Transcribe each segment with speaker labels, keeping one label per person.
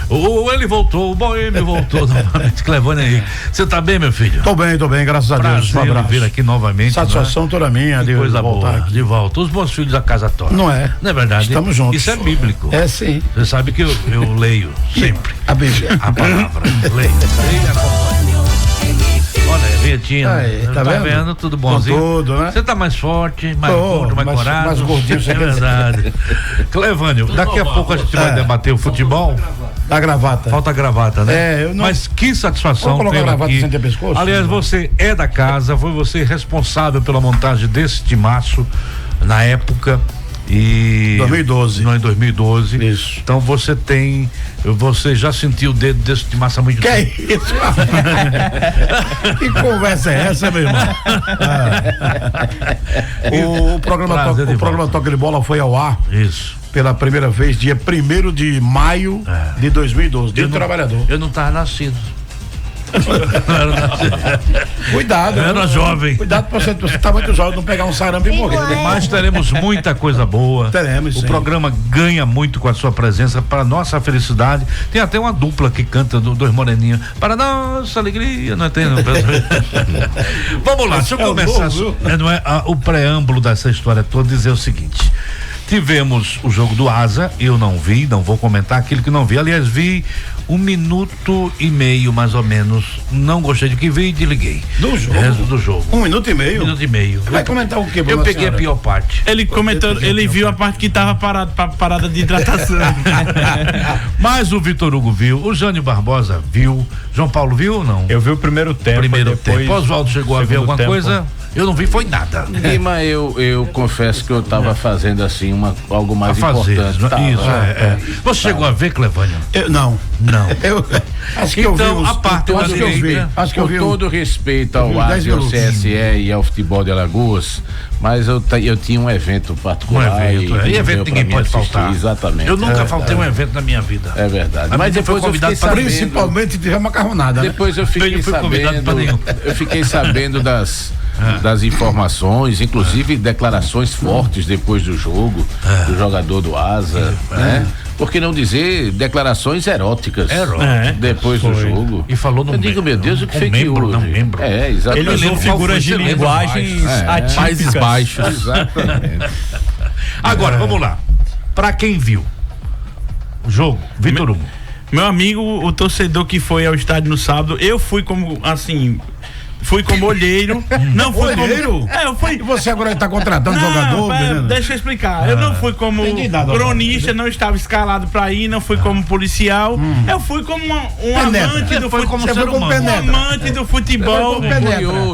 Speaker 1: Ele voltou, o Boêmio voltou novamente. Clevânia Henrique. Você tá bem, meu filho?
Speaker 2: Tô bem, graças a Deus.
Speaker 1: Um abraço. Vir aqui novamente.
Speaker 2: Satisfação toda minha de
Speaker 1: coisa
Speaker 2: voltar
Speaker 1: boa,
Speaker 2: aqui.
Speaker 1: de volta. Os bons filhos da casa torna.
Speaker 2: Não é?
Speaker 1: Não é verdade?
Speaker 2: Estamos juntos.
Speaker 1: Isso é bíblico.
Speaker 2: É, sim.
Speaker 1: Você sabe que eu leio sempre
Speaker 2: A Bíblia.
Speaker 1: a palavra. Leio e acompanho. Olha, Vietinho,
Speaker 2: Tá vendo?
Speaker 1: Tudo bonzinho?
Speaker 2: Tudo, né?
Speaker 1: Você tá mais forte, mais gordo, mais corado.
Speaker 2: Mais gordinho,
Speaker 1: é verdade. Clevânio, daqui a pouco a gente vai debater o futebol.
Speaker 2: Da gravata.
Speaker 1: Falta a gravata, né?
Speaker 2: Eu não...
Speaker 1: Mas que satisfação
Speaker 2: Vamos colocar a gravata
Speaker 1: aqui.
Speaker 2: sem ter pescoço?
Speaker 1: Aliás, você é da casa, foi você responsável pela montagem desse timaço na época. E
Speaker 2: 2012.
Speaker 1: Não, em 2012.
Speaker 2: Isso.
Speaker 1: Então você já sentiu o dedo desse de massa muito
Speaker 2: Que
Speaker 1: tempo.
Speaker 2: é isso? Que conversa é essa, meu irmão? O programa Toque de Bola foi ao ar.
Speaker 1: Isso.
Speaker 2: Pela primeira vez, dia 1º de maio de 2012, dia do trabalhador.
Speaker 1: Eu não estava nascido.
Speaker 2: Cuidado.
Speaker 1: Era jovem.
Speaker 2: Cuidado pra você tá muito jovem, não pegar um sarampo e morrer.
Speaker 1: Mas teremos muita coisa boa.
Speaker 2: Teremos,
Speaker 1: o
Speaker 2: sim.
Speaker 1: programa ganha muito com a sua presença, para nossa felicidade. Tem até uma dupla que canta dois moreninhos. Para nossa alegria, não tem? Vamos lá, deixa eu começar. O preâmbulo dessa história toda, dizer o seguinte. Tivemos o jogo do Asa, eu não vi, não vou comentar aquilo que não vi. Aliás, vi 1 minuto e meio, mais ou menos. Não gostei do que vi e desliguei.
Speaker 2: Do jogo?
Speaker 1: Resto do jogo.
Speaker 2: 1 minuto e meio?
Speaker 1: 1 minuto e meio.
Speaker 2: Vai comentar o quê,
Speaker 1: Eu peguei
Speaker 2: senhora?
Speaker 1: a pior parte.
Speaker 3: Ele comentou, ele viu a parte que tava parada de hidratação.
Speaker 1: Mas o Vitor Hugo viu, o Jânio Barbosa viu, João Paulo viu ou não?
Speaker 4: Eu vi o primeiro tempo.
Speaker 1: tempo. Oswaldo chegou a ver alguma coisa? Eu não vi, foi nada.
Speaker 5: Lima, eu confesso que eu estava fazendo assim algo mais importante.
Speaker 1: Isso, Você chegou a ver, Clevânio?
Speaker 2: Não.
Speaker 1: Eu
Speaker 2: acho que eu vi
Speaker 1: a parte
Speaker 2: acho que eu vi. Acho que eu
Speaker 5: Com
Speaker 2: vi.
Speaker 5: todo respeito ao ASE, ao CSE e ao futebol de Alagoas, mas eu tinha um evento particular.
Speaker 1: E evento ninguém pode faltar.
Speaker 5: Exatamente.
Speaker 1: Eu nunca faltei um evento na minha vida.
Speaker 5: É verdade.
Speaker 1: Mas depois eu fiquei sabendo.
Speaker 2: Principalmente se tiver macarronada.
Speaker 5: Depois eu fiquei sabendo. Eu fiquei sabendo das informações, inclusive declarações fortes depois do jogo do jogador do Asa, né? Por que não dizer declarações eróticas depois do jogo?
Speaker 1: E falou no
Speaker 5: Eu digo, meu Deus, o que foi que houve?
Speaker 1: Não membro.
Speaker 5: Exatamente.
Speaker 4: Ele usou figuras de linguagens
Speaker 5: Países Baixos.
Speaker 1: Exatamente. Agora, vamos lá. Pra quem viu o jogo, Vitor Hugo.
Speaker 3: Meu amigo, o torcedor que foi ao estádio no sábado, eu fui como, assim... Fui como olheiro. Não fui
Speaker 2: olheiro?
Speaker 3: como. Eu fui.
Speaker 2: E você agora está contratando jogador?
Speaker 3: Deixa eu explicar. Eu não fui como cronista, não estava escalado para ir, não fui como policial. Eu fui como um amante do futebol. Um amante do futebol.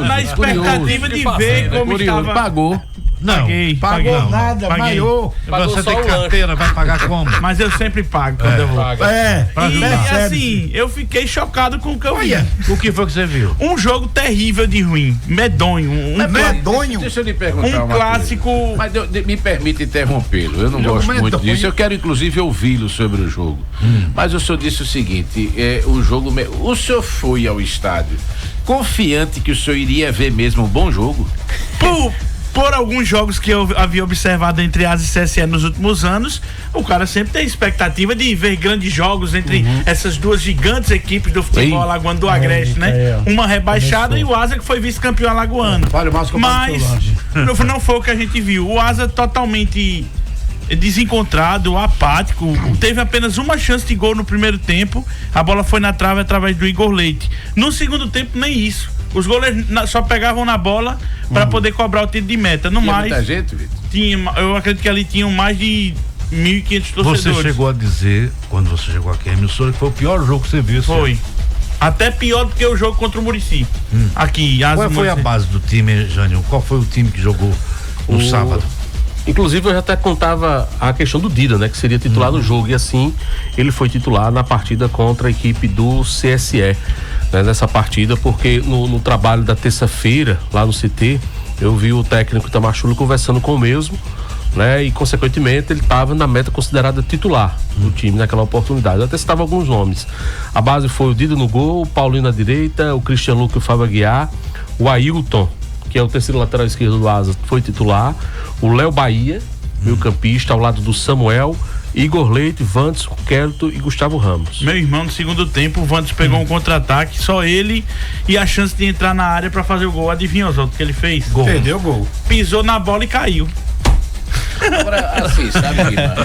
Speaker 3: Na expectativa de ver como estava.
Speaker 5: Pagou.
Speaker 1: Não,
Speaker 2: pagou nada, maior.
Speaker 1: Você tem carteira, vai pagar como?
Speaker 3: Mas eu sempre pago quando eu vou. E assim, eu fiquei chocado com o que eu vi.
Speaker 1: O que foi que você viu?
Speaker 3: Um jogo terrível de ruim, medonho.
Speaker 2: Medonho?
Speaker 5: Deixa eu lhe perguntar uma
Speaker 3: clássico.
Speaker 5: Coisa. Mas me permite interrompê-lo. Eu não gosto muito disso. Eu quero inclusive ouvi-lo sobre o jogo. Mas o senhor disse o seguinte: o jogo. O senhor foi ao estádio confiante que o senhor iria ver mesmo um bom jogo?
Speaker 3: Por alguns jogos que eu havia observado entre Asa e CSE nos últimos anos, o cara sempre tem expectativa de ver grandes jogos entre essas duas gigantes equipes do futebol alagoano do Agreste, né? Uma rebaixada e o Asa que foi vice-campeão alagoano. Mas não foi o que a gente viu. O Asa totalmente desencontrado, apático, teve apenas uma chance de gol no primeiro tempo, a bola foi na trave através do Igor Leite. No segundo tempo, nem isso. Os goleiros só pegavam na bola para poder cobrar o tiro de meta. No mais,
Speaker 5: muita gente, Vitor?
Speaker 3: Eu acredito que ali tinham mais de 1.500 torcedores.
Speaker 1: Você chegou a dizer, quando você chegou aqui à emissora, que foi o pior jogo que você viu.
Speaker 3: Foi. Até pior do que o jogo contra o Muricy. Aqui,
Speaker 1: qual foi a base do time, Jânio? Qual foi o time que jogou no sábado?
Speaker 6: Inclusive eu já até contava a questão do Dida, né? Que seria titular no jogo, e assim ele foi titular na partida contra a equipe do CSE, né? Nessa partida, porque no trabalho da terça-feira lá no CT, eu vi o técnico Tamachulo conversando com o mesmo, né? E consequentemente ele estava na meta considerada titular do time naquela oportunidade. Eu até citava alguns nomes. A base foi o Dida no gol, o Paulinho na direita, o Cristian Luque e o Fábio Aguiar, o Ailton, que é o terceiro lateral esquerdo do Asa, foi titular, o Léo Bahia, meio campista, ao lado do Samuel Igor Leite, Wanderson, Kelto e Gustavo Ramos.
Speaker 3: Meu irmão, no segundo tempo, o Wanderson pegou um contra-ataque, só ele e a chance de entrar na área pra fazer o gol. Adivinha, Oswaldo, o que ele fez?
Speaker 2: Gol. Perdeu o gol.
Speaker 3: Pisou na bola e caiu.
Speaker 5: Agora, assim, sabe, Guima,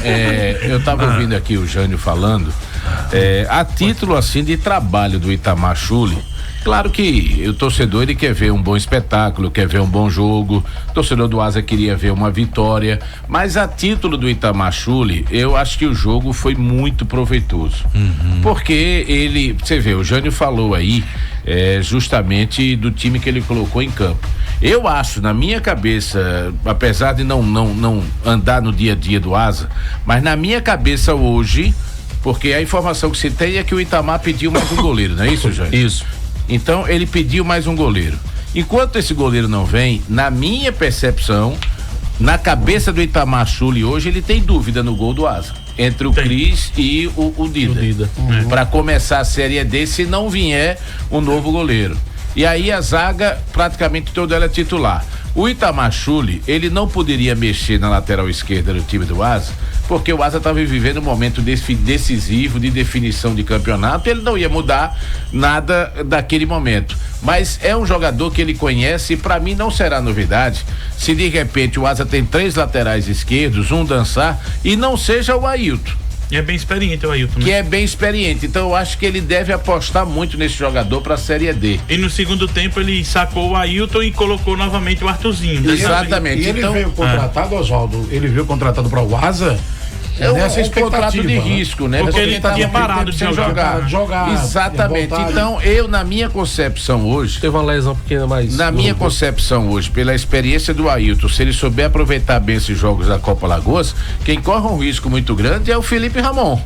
Speaker 5: eu tava ouvindo aqui o Jânio falando, a título, assim, de trabalho do Itamar Schulli. Claro que o torcedor, ele quer ver um bom espetáculo, quer ver um bom jogo, o torcedor do Asa queria ver uma vitória, mas a título do Itamar Schulli, eu acho que o jogo foi muito proveitoso, porque ele, você vê, o Jânio falou aí, justamente do time que ele colocou em campo. Eu acho, na minha cabeça, apesar de não andar no dia a dia do Asa, mas na minha cabeça hoje, porque a informação que se tem é que o Itamar pediu mais um goleiro, não é isso, Jânio?
Speaker 6: Isso.
Speaker 5: Então ele pediu mais um goleiro. Enquanto esse goleiro não vem, na minha percepção, na cabeça do Itamar Schulli hoje, ele tem dúvida no gol do Asa. Entre o Cris e o Dida. Para começar a Série D, se não vier um novo goleiro. E aí a zaga, praticamente toda ela é titular. O Itamar Schulli, ele não poderia mexer na lateral esquerda do time do Asa, porque o Asa estava vivendo um momento decisivo de definição de campeonato, ele não ia mudar nada daquele momento. Mas é um jogador que ele conhece e para mim não será novidade se de repente o Asa tem 3 laterais esquerdos, um dançar e não seja o Ailton.
Speaker 3: E é bem experiente o Ailton, né?
Speaker 5: Que é bem experiente, então eu acho que ele deve apostar muito nesse jogador para a Série D.
Speaker 3: E no segundo tempo ele sacou o Ailton e colocou novamente o Arthurzinho.
Speaker 5: Exatamente.
Speaker 2: E ele veio contratado, Oswaldo, ele veio contratado para o Asa.
Speaker 5: Nessa um contrato de risco, né?
Speaker 3: Porque ele tinha parado de
Speaker 5: jogar. Exatamente. Então, eu, na minha concepção hoje.
Speaker 6: Teve uma lesão pequena, mas.
Speaker 5: Na minha concepção hoje, pela experiência do Ailton, se ele souber aproveitar bem esses jogos da Copa Lagoas, quem corre um risco muito grande é o Felipe Ramon.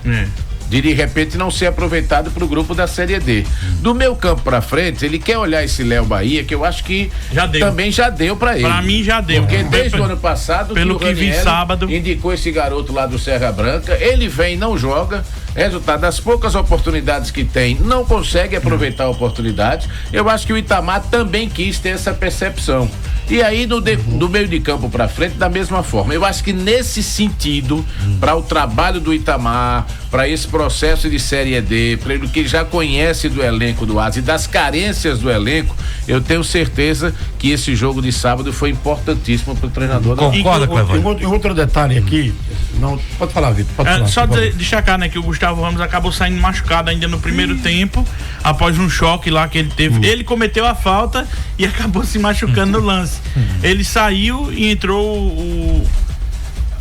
Speaker 5: De repente não ser aproveitado pro grupo da Série D. Do meu campo pra frente, ele quer olhar esse Léo Bahia, que eu acho que também já deu pra ele.
Speaker 3: Pra mim já deu.
Speaker 5: Porque desde o ano passado,
Speaker 3: pelo que vi sábado,
Speaker 5: indicou esse garoto lá do Serra Branca, ele vem, não joga, resultado das poucas oportunidades que tem, não consegue aproveitar a oportunidade. Eu acho que o Itamar também quis ter essa percepção. E aí do meio de campo pra frente, da mesma forma. Eu acho que nesse sentido, para o trabalho do Itamar, para esse processo de Série D, para ele que já conhece do elenco do Asa e das carências do elenco, eu tenho certeza que esse jogo de sábado foi importantíssimo para o treinador.
Speaker 1: Concorda, Clevan?
Speaker 2: E outro detalhe aqui, não, pode falar, Vitor, pode falar.
Speaker 3: Só destacar, né, que o Gustavo Ramos acabou saindo machucado ainda no primeiro tempo, após um choque lá que ele teve. Ele cometeu a falta e acabou se machucando no lance. Ele saiu e entrou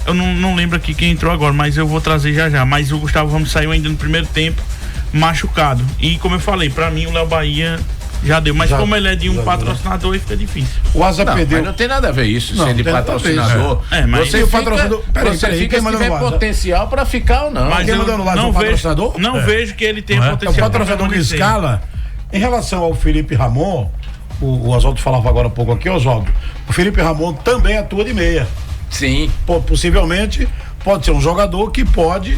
Speaker 3: eu não lembro aqui quem entrou agora, mas eu vou trazer já. Mas o Gustavo Ramos saiu ainda no primeiro tempo machucado. E como eu falei, pra mim o Léo Bahia já deu, mas como ele é de um patrocinador, fica difícil.
Speaker 2: O Asa perdeu.
Speaker 5: Mas não tem nada a ver isso, ser de patrocinador.
Speaker 3: Mas
Speaker 5: você fica se tiver potencial pra ficar ou não.
Speaker 3: Mas eu não vejo que ele tenha potencial.
Speaker 2: O patrocinador que escala. Em relação ao Felipe Ramon, o Oswaldo falava agora há pouco aqui, Oswaldo, o Felipe Ramon também atua de meia.
Speaker 5: Sim.
Speaker 2: Possivelmente pode ser um jogador que pode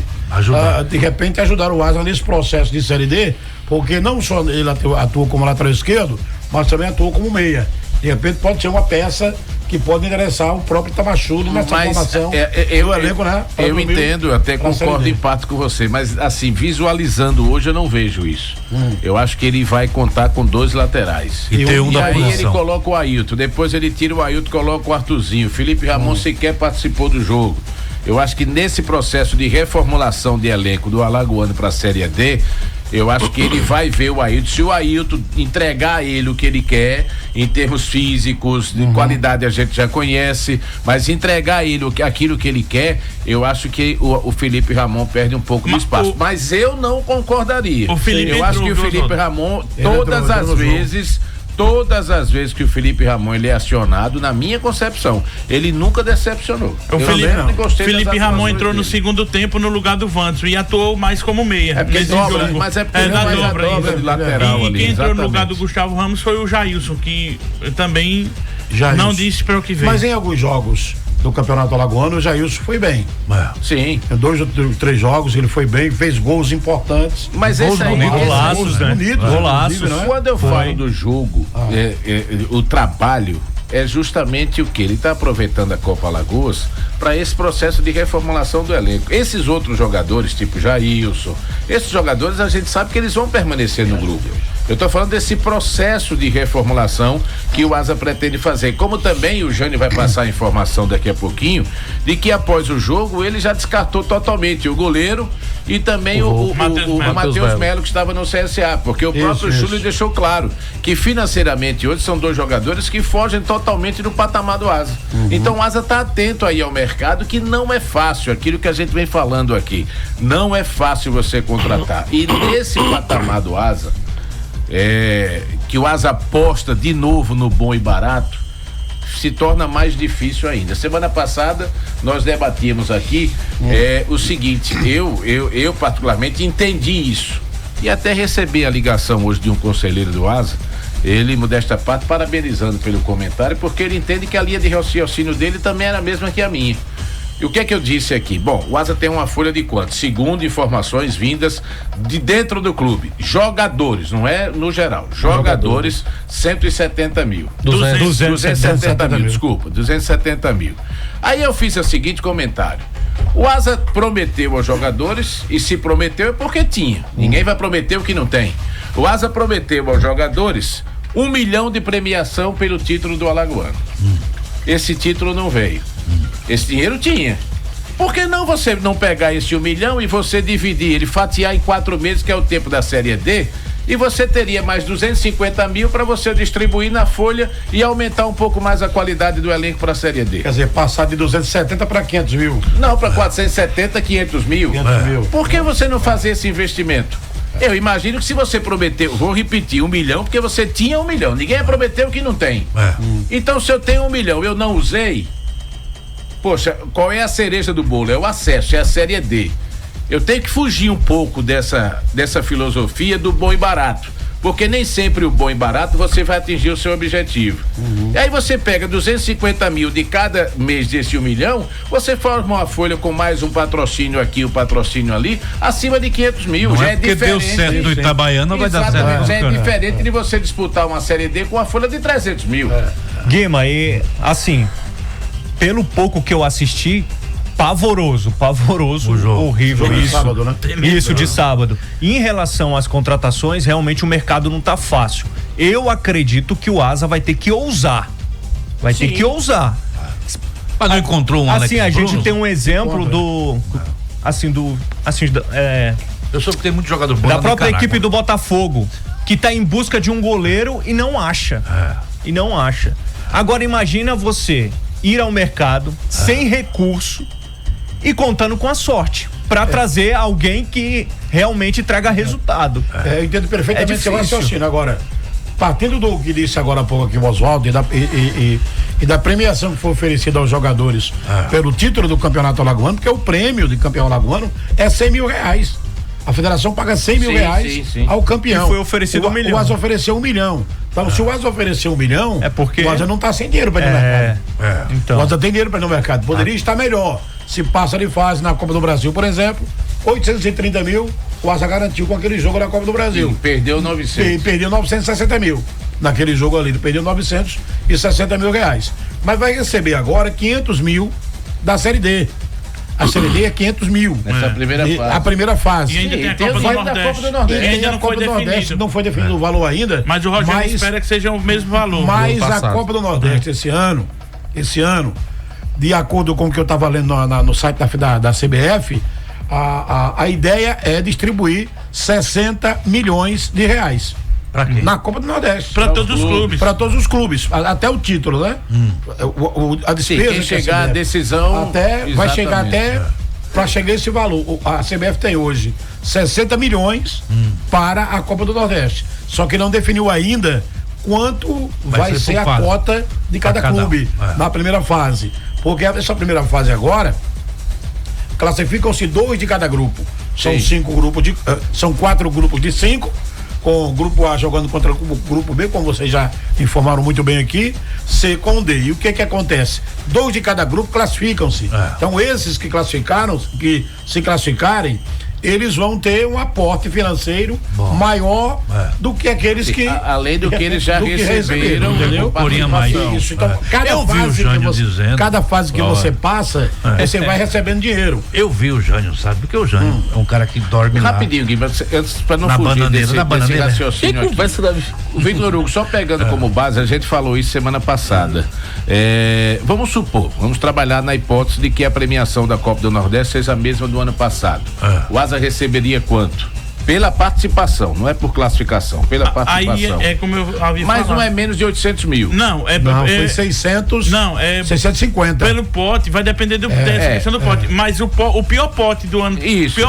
Speaker 2: de repente ajudar o Asa nesse processo de Série D, porque não só ele atua como lateral esquerdo, mas também atua como meia. De repente pode ser uma peça que pode interessar o próprio Itamar Schulli nessa formação do elenco, né?
Speaker 5: Eu entendo, eu até concordo em parte com você, mas assim, visualizando hoje eu não vejo isso. Eu acho que ele vai contar com 2 laterais.
Speaker 1: E
Speaker 5: aí ele coloca o Ailton, depois ele tira o Ailton, coloca o Arthurzinho. Felipe Ramon sequer participou do jogo. Eu acho que nesse processo de reformulação de elenco do Alagoano para a Série D, eu acho que ele vai ver o Ailton. Se o Ailton entregar a ele o que ele quer, em termos físicos, de qualidade a gente já conhece, mas entregar a ele aquilo que ele quer, eu acho que o Felipe Ramon perde um pouco de espaço. Mas eu não concordaria. Eu acho que o Felipe Ramon, todas as vezes que o Felipe Ramon ele é acionado, na minha concepção, ele nunca decepcionou.
Speaker 3: O Felipe Ramon entrou no segundo tempo no lugar do Wanderson e atuou mais como meia.
Speaker 5: É porque mas é porque
Speaker 3: na
Speaker 5: dobra de lateral ali.
Speaker 3: E quem entrou no lugar do Gustavo Ramos foi o Jailson, que também não disse para o que veio.
Speaker 2: Mas em alguns jogos do Campeonato Alagoano, o Jailson foi bem.
Speaker 5: Sim.
Speaker 2: Em 2 ou 3 jogos ele foi bem, fez gols importantes.
Speaker 5: Mas
Speaker 2: gols
Speaker 5: esse aí,
Speaker 2: golaços, né?
Speaker 5: Quando eu falo do jogo, o trabalho, é justamente o que? Ele está aproveitando a Copa Alagoas para esse processo de reformulação do elenco. Esses outros jogadores, tipo Jailson, esses jogadores a gente sabe que eles vão permanecer no grupo. Eu estou falando desse processo de reformulação que o Asa pretende fazer. Como também o Jânio vai passar a informação daqui a pouquinho, de que após o jogo ele já descartou totalmente o goleiro e também o Matheus Melo, que estava no CSA, porque o próprio Júlio deixou claro que financeiramente hoje são dois jogadores que fogem totalmente do patamar do Asa. Então o Asa está atento aí ao mercado, que não é fácil, aquilo que a gente vem falando aqui, não é fácil você contratar. E nesse patamar do Asa, que o Asa aposta de novo no bom e barato, se torna mais difícil ainda. Semana passada nós debatíamos aqui o seguinte, eu particularmente entendi isso e até recebi a ligação hoje de um conselheiro do Asa, ele, modesta parte, parabenizando pelo comentário, porque ele entende que a linha de raciocínio dele também era a mesma que a minha. E o que é que eu disse aqui? Bom, o Asa tem uma folha de quanto? Segundo informações vindas de dentro do clube. Jogadores, não é no geral. Jogadores, 170 mil. 270 mil, desculpa, 270 mil. Aí eu fiz o seguinte comentário. O Asa prometeu aos jogadores, e se prometeu é porque tinha. Ninguém vai prometer o que não tem. O Asa prometeu aos jogadores 1 milhão de premiação pelo título do Alagoano. Esse título não veio. Esse dinheiro tinha. Por que não você não pegar esse 1 milhão e você dividir, ele fatiar em 4 meses, que é o tempo da Série D, e você teria mais 250 mil para você distribuir na folha e aumentar um pouco mais a qualidade do elenco para a Série D.
Speaker 2: Quer dizer, passar de 270 para 500 mil.
Speaker 5: Não, para 470, 500 mil.
Speaker 2: 500 mil.
Speaker 5: Por que você não fazer esse investimento? Eu imagino que se você prometeu, vou repetir, 1 milhão, porque você tinha 1 milhão. Ninguém prometeu que não tem. Então, se eu tenho 1 milhão, eu não usei. Poxa, qual é a cereja do bolo? É o acesso, é a Série D. Eu tenho que fugir um pouco dessa filosofia do bom e barato, porque nem sempre o bom e barato você vai atingir o seu objetivo. E aí você pega 250 mil de cada mês desse 1 milhão, você forma uma folha com mais um patrocínio aqui, um patrocínio ali, acima de 500 mil.
Speaker 1: Não
Speaker 5: já
Speaker 1: é porque deu certo no Itabaiana, vai dar certo.
Speaker 5: Já é diferente de você disputar uma Série D com uma folha de 300 mil.
Speaker 4: Guima, e assim, pelo pouco que eu assisti, pavoroso, horrível
Speaker 2: jogo
Speaker 4: isso.
Speaker 2: De sábado, né?
Speaker 4: Isso, de sábado. E em relação às contratações, realmente o mercado não tá fácil. Eu acredito que o Asa vai ter que ousar. Mas
Speaker 1: não encontrou um Alex
Speaker 4: assim, a
Speaker 1: Bruno?
Speaker 4: gente tem um exemplo
Speaker 1: Eu soube que tem muito jogador bom
Speaker 4: da própria equipe do Botafogo, que tá em busca de um goleiro e não acha. Agora imagina você ir ao mercado sem recurso e contando com a sorte para trazer alguém que realmente traga resultado.
Speaker 2: Eu entendo perfeitamente seu raciocínio. Agora, partindo do que disse agora há pouco aqui o Oswaldo e da premiação que foi oferecida aos jogadores pelo título do Campeonato Alagoano, porque o prêmio de campeão alagoano é 100 mil reais. A federação paga 100 mil reais ao campeão.
Speaker 4: E foi oferecido 1 milhão.
Speaker 2: O Asa ofereceu 1 milhão. Então, se o Asa ofereceu 1 milhão,
Speaker 4: é porque
Speaker 2: o Asa não está sem dinheiro para ir no mercado.
Speaker 4: Então.
Speaker 2: O Asa tem dinheiro para ir no mercado. Poderia estar melhor. Se passa de fase na Copa do Brasil, por exemplo, 830 mil, o Asa garantiu com aquele jogo na Copa do Brasil.
Speaker 5: Sim, perdeu 900.
Speaker 2: Perdeu 960 mil. Naquele jogo ali, perdeu 960 mil reais. Mas vai receber agora 500 mil da Série D. A Série D é 500 mil.
Speaker 5: Nessa primeira fase.
Speaker 2: A primeira fase.
Speaker 3: E ainda tem a Copa do Nordeste.
Speaker 2: Ainda não foi definido. Não foi definido o valor ainda.
Speaker 3: Mas o Rogério espera que seja o mesmo valor.
Speaker 2: Mas a Copa do Nordeste esse ano, de acordo com o que eu estava lendo no site da CBF, a ideia é distribuir 60 milhões de reais.
Speaker 1: Pra quê?
Speaker 2: Na Copa do Nordeste.
Speaker 3: Para todos os clubes.
Speaker 2: Para todos os clubes. Até o título, né? A despesa.
Speaker 5: Quem chegar a decisão.
Speaker 2: Vai chegar até. Para chegar esse valor. A CBF tem hoje 60 milhões para a Copa do Nordeste. Só que não definiu ainda quanto vai ser a cota de cada clube na primeira fase. Porque essa primeira fase agora classificam-se 2 de cada grupo. São 5 grupos são 4 grupos de 5. Com o grupo A jogando contra o grupo B, como vocês já informaram muito bem aqui, C com D. E o que acontece? 2 de cada grupo classificam-se. Então esses que se classificarem, eles vão ter um aporte financeiro maior do que aqueles que...
Speaker 5: Além do que eles já receberam,
Speaker 2: entendeu? Isso, então, cada fase que você passa, você vai recebendo dinheiro.
Speaker 1: Eu vi o Jânio, sabe? Porque o Jânio é um cara que dorme
Speaker 5: rapidinho, Gui, mas antes, pra não
Speaker 1: na
Speaker 5: fugir desse
Speaker 1: bananeira.
Speaker 5: raciocínio aqui. O Vitor Hugo, só pegando como base, a gente falou isso semana passada. Vamos supor, vamos trabalhar na hipótese de que a premiação da Copa do Nordeste seja a mesma do ano passado. O Asa receberia quanto? Pela participação, não é por classificação, pela participação.
Speaker 3: Aí é como eu havia
Speaker 5: Mas
Speaker 3: falado.
Speaker 5: não é menos de 800 mil.
Speaker 2: Não, foi 600.
Speaker 3: Não,
Speaker 2: 650.
Speaker 3: Pelo pote, vai depender da questão do pote. Mas o pior pote do ano,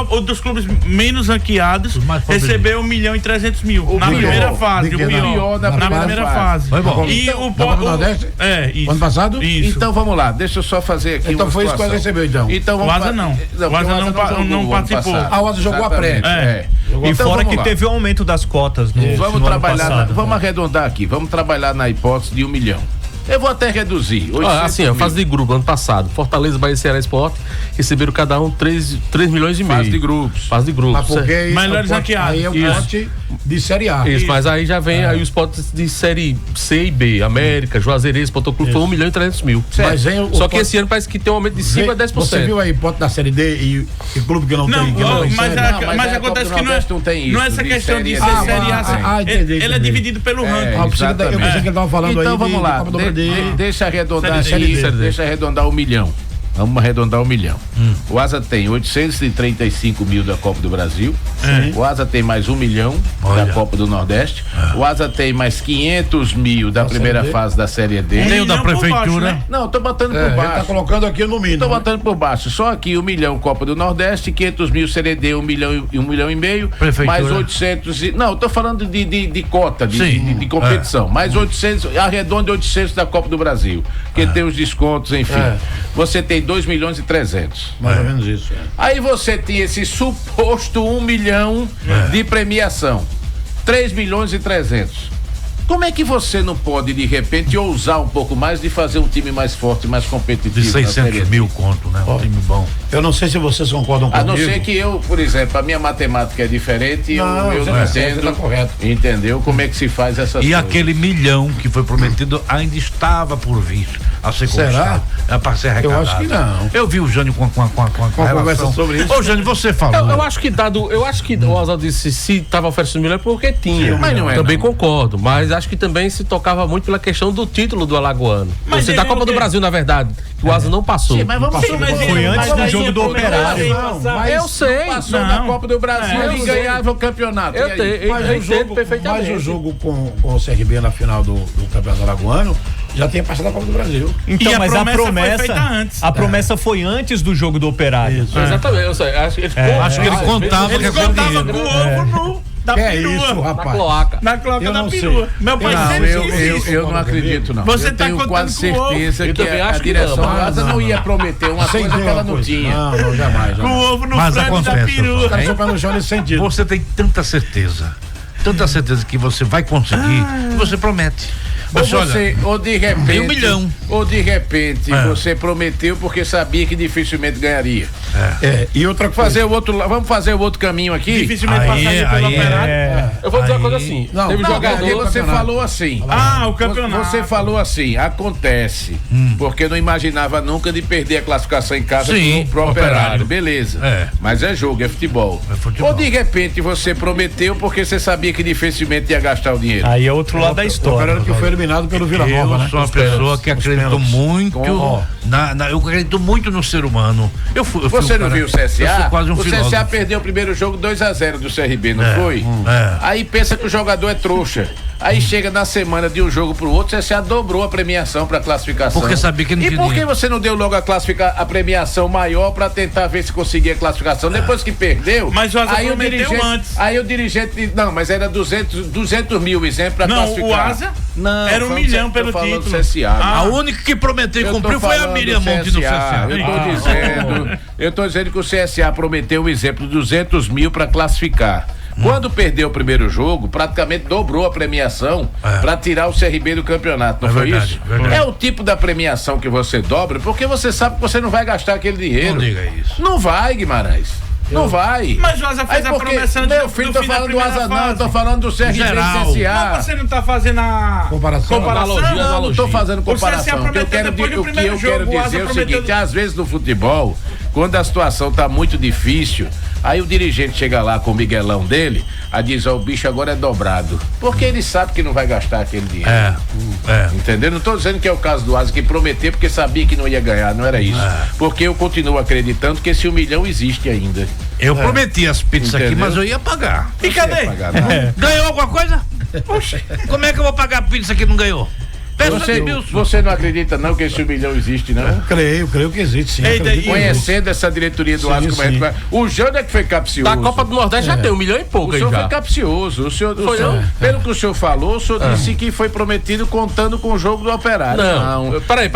Speaker 3: o dos clubes menos ranqueados, recebeu 1.300.000 na primeira fase. O pior na primeira fase.
Speaker 2: Foi bom.
Speaker 3: E
Speaker 2: então,
Speaker 3: o pote.
Speaker 2: Isso. Ano passado?
Speaker 3: Isso.
Speaker 5: Então vamos lá, deixa eu só fazer aqui.
Speaker 2: Então foi isso que o Asa recebeu, então.
Speaker 3: O Asa não. O Asa não participou.
Speaker 2: O Asa jogou a pré.
Speaker 4: E
Speaker 5: então,
Speaker 4: fora que teve o aumento das cotas
Speaker 5: vamos
Speaker 4: no
Speaker 5: trabalhar,
Speaker 4: ano passado.
Speaker 5: vamos arredondar aqui, vamos trabalhar na hipótese de 1 milhão. Eu vou até reduzir.
Speaker 6: Assim, a fase de grupo, ano passado, Fortaleza, Bahia e Ceará Sport receberam cada um 3 milhões e meio.
Speaker 5: Fase de grupos.
Speaker 6: Fase de grupos.
Speaker 3: Melhores ranqueados.
Speaker 2: Aí é o pote de Série A.
Speaker 6: Isso, mas aí já vem aí os potes de Série C e B, América, Juazeirense, Potoclube, foi 1.300.000.
Speaker 2: Mas
Speaker 6: só que esse ano parece que tem um aumento de 5 a 10%.
Speaker 2: Você viu aí pote da Série D e clube que não tem?
Speaker 3: Mas acontece que não é essa questão de ser Série A. Ele é dividido pelo ranking.
Speaker 2: Eu pensei que ele estava falando aí.
Speaker 5: Então vamos lá, deixa arredondar aqui, deixa arredondar 1 milhão. Vamos arredondar 1 milhão. O Asa tem 835 mil da Copa do Brasil. O Asa tem mais 1 milhão da Copa do Nordeste. O Asa tem mais 500 mil da primeira fase da Série D.
Speaker 1: Tem o da prefeitura.
Speaker 3: Baixo, né?
Speaker 5: Não, tô botando por baixo.
Speaker 2: Ele tá colocando aqui no mínimo.
Speaker 5: Tô botando por baixo. Só aqui 1 milhão Copa do Nordeste, 500 mil Série D, 1 milhão e meio.
Speaker 1: Prefeitura.
Speaker 5: Mais 800 não, tô falando de cota, de competição. Mais 800, arredonde 800 da Copa do Brasil. Que tem os descontos, enfim. Você tem 2 milhões e 300.
Speaker 2: Mais ou menos isso.
Speaker 5: Aí você tinha esse suposto 1 milhão de premiação. 3 milhões e 300. Como é que você não pode, de repente, ousar um pouco mais de fazer um time mais forte, mais competitivo?
Speaker 1: De 600 mil conto, né? Um time bom.
Speaker 2: Eu não sei se vocês concordam comigo.
Speaker 5: A não ser que eu, por exemplo, a minha matemática é diferente, eu não entendo.
Speaker 2: Tá correto.
Speaker 5: Entendeu? Como é que se faz essas coisas?
Speaker 1: E aquele milhão que foi prometido ainda estava por vir a ser conquistado. É para ser arrecadado.
Speaker 2: Eu acho que não.
Speaker 1: Eu vi o Jânio com
Speaker 2: conversa sobre isso.
Speaker 1: Ô, Jânio, você falou.
Speaker 6: Eu acho que o Asa disse se estava oferecendo milhão é porque tinha.
Speaker 5: Mas não é.
Speaker 6: Também concordo, mas acho que também se tocava muito pela questão do título do Alagoano.
Speaker 3: Mas
Speaker 6: da Copa do Brasil, na verdade, que o Asa não passou.
Speaker 5: Sim, mas vamos
Speaker 4: Foi antes do jogo do Operário.
Speaker 5: Eu sei. Passou na Copa do Brasil e ganhava o campeonato.
Speaker 2: Mas o jogo com o CRB na final do Campeonato Alagoano já tinha passado a Copa do Brasil.
Speaker 4: Então,
Speaker 3: E a
Speaker 4: mas
Speaker 3: promessa foi feita antes.
Speaker 4: a promessa foi antes do jogo do Operário.
Speaker 6: Exatamente. Eu sei, acho que ele
Speaker 1: contava
Speaker 3: Eles
Speaker 1: com aquele
Speaker 3: contavam
Speaker 1: dinheiro.
Speaker 3: com o ovo da perua.
Speaker 2: Isso,
Speaker 6: na
Speaker 2: rapaz.
Speaker 6: cloaca.
Speaker 3: Na cloaca
Speaker 2: Eu
Speaker 3: da
Speaker 2: não
Speaker 3: perua.
Speaker 2: sei.
Speaker 3: Meu pai
Speaker 5: Não,
Speaker 3: sempre disse isso.
Speaker 5: eu não acredito, não.
Speaker 3: Você
Speaker 5: eu
Speaker 3: tá
Speaker 5: tenho
Speaker 3: contando
Speaker 5: quase
Speaker 3: com o ovo.
Speaker 5: certeza
Speaker 6: Eu
Speaker 5: que
Speaker 6: também
Speaker 5: a
Speaker 6: acho que
Speaker 5: direção
Speaker 6: não.
Speaker 5: do Asa não ia prometer uma
Speaker 2: Sem
Speaker 5: coisa que ela não tinha.
Speaker 2: Não, jamais.
Speaker 3: Com o ovo no
Speaker 1: Mas
Speaker 3: frango da
Speaker 1: acontece,
Speaker 3: perua.
Speaker 2: O cara só pé no chão nesse sentido.
Speaker 1: Você tem tanta certeza que você vai conseguir, que você promete.
Speaker 5: Ou de repente,
Speaker 1: 1 milhão.
Speaker 5: Você prometeu porque sabia que dificilmente ganharia.
Speaker 2: E outra coisa.
Speaker 5: Vamos fazer o outro caminho aqui?
Speaker 3: Dificilmente passaria pelo Operário.
Speaker 6: Eu vou dizer uma coisa assim. Teve jogador.
Speaker 5: Porque você falou assim.
Speaker 3: O campeonato.
Speaker 5: Você falou assim, acontece. Porque não imaginava nunca de perder a classificação em casa pro Operário. Beleza. Mas é jogo, é futebol. Ou de repente você prometeu porque você sabia que dificilmente ia gastar o dinheiro.
Speaker 4: Aí é outro lado da história.
Speaker 2: Que foi eliminado pelo Vila Nova, né?
Speaker 1: Eu sou uma pessoa que acredito muito eu acredito muito no ser humano.
Speaker 5: Você não viu o CSA?
Speaker 1: Eu sou quase um
Speaker 5: o CSA
Speaker 1: filósofo.
Speaker 5: perdeu o primeiro jogo 2-0 do CRB, não foi?
Speaker 1: É.
Speaker 5: Aí pensa que o jogador é trouxa. Aí chega na semana de um jogo pro outro, o CSA dobrou a premiação pra classificação.
Speaker 1: Porque sabia que não
Speaker 5: E por que você não deu logo a premiação maior pra tentar ver se conseguia a classificação? Depois que perdeu,
Speaker 3: Mas o Asa
Speaker 5: aí
Speaker 3: prometeu antes.
Speaker 5: Aí o dirigente, não, mas era 200 mil exemplo pra classificar.
Speaker 3: O Asa era 1 milhão pelo título.
Speaker 5: CSA,
Speaker 1: A única que prometeu e cumpriu foi a Miriam Monte do CSA.
Speaker 5: Eu tô dizendo que o CSA prometeu o exemplo 200 mil para classificar. Quando perdeu o primeiro jogo, praticamente dobrou a premiação para tirar o CRB do campeonato, não foi
Speaker 1: verdade,
Speaker 5: isso?
Speaker 1: verdade.
Speaker 5: É o tipo da premiação que você dobra, porque você sabe que você não vai gastar aquele dinheiro.
Speaker 1: Não diga isso.
Speaker 5: Não vai, Guimarães. Não vai.
Speaker 3: Mas o Asa fez a promessa antes
Speaker 5: meu filho, tô falando do Asa não, eu tô falando do CRB e CSA.
Speaker 3: Mas você não tá fazendo a
Speaker 2: comparação?
Speaker 5: Não, não tô fazendo comparação. O que eu quero dizer é o seguinte, às vezes no futebol, quando a situação tá muito difícil, aí o dirigente chega lá com o Miguelão dele, aí diz, o bicho agora é dobrado. Porque ele sabe que não vai gastar aquele dinheiro. Entendeu? Não tô dizendo que é o caso do Asa que prometeu porque sabia que não ia ganhar, não era isso. Porque eu continuo acreditando que esse 1 milhão existe ainda.
Speaker 1: Eu prometi as pizzas aqui, mas eu ia pagar.
Speaker 3: E cadê?
Speaker 1: Ganhou alguma coisa? Poxa, como é que eu vou pagar a pizza que não ganhou?
Speaker 5: Você não acredita não que esse 1 milhão existe, não?
Speaker 2: Creio que existe, sim.
Speaker 5: Conhecendo essa diretoria do Asa, o Jânio é que foi capcioso.
Speaker 6: Da Copa do Nordeste já tem 1 milhão e pouco aí já.
Speaker 5: O senhor foi capcioso. Pelo que o senhor falou, o senhor disse que foi prometido contando com o jogo do Operário.
Speaker 6: Não. Peraí.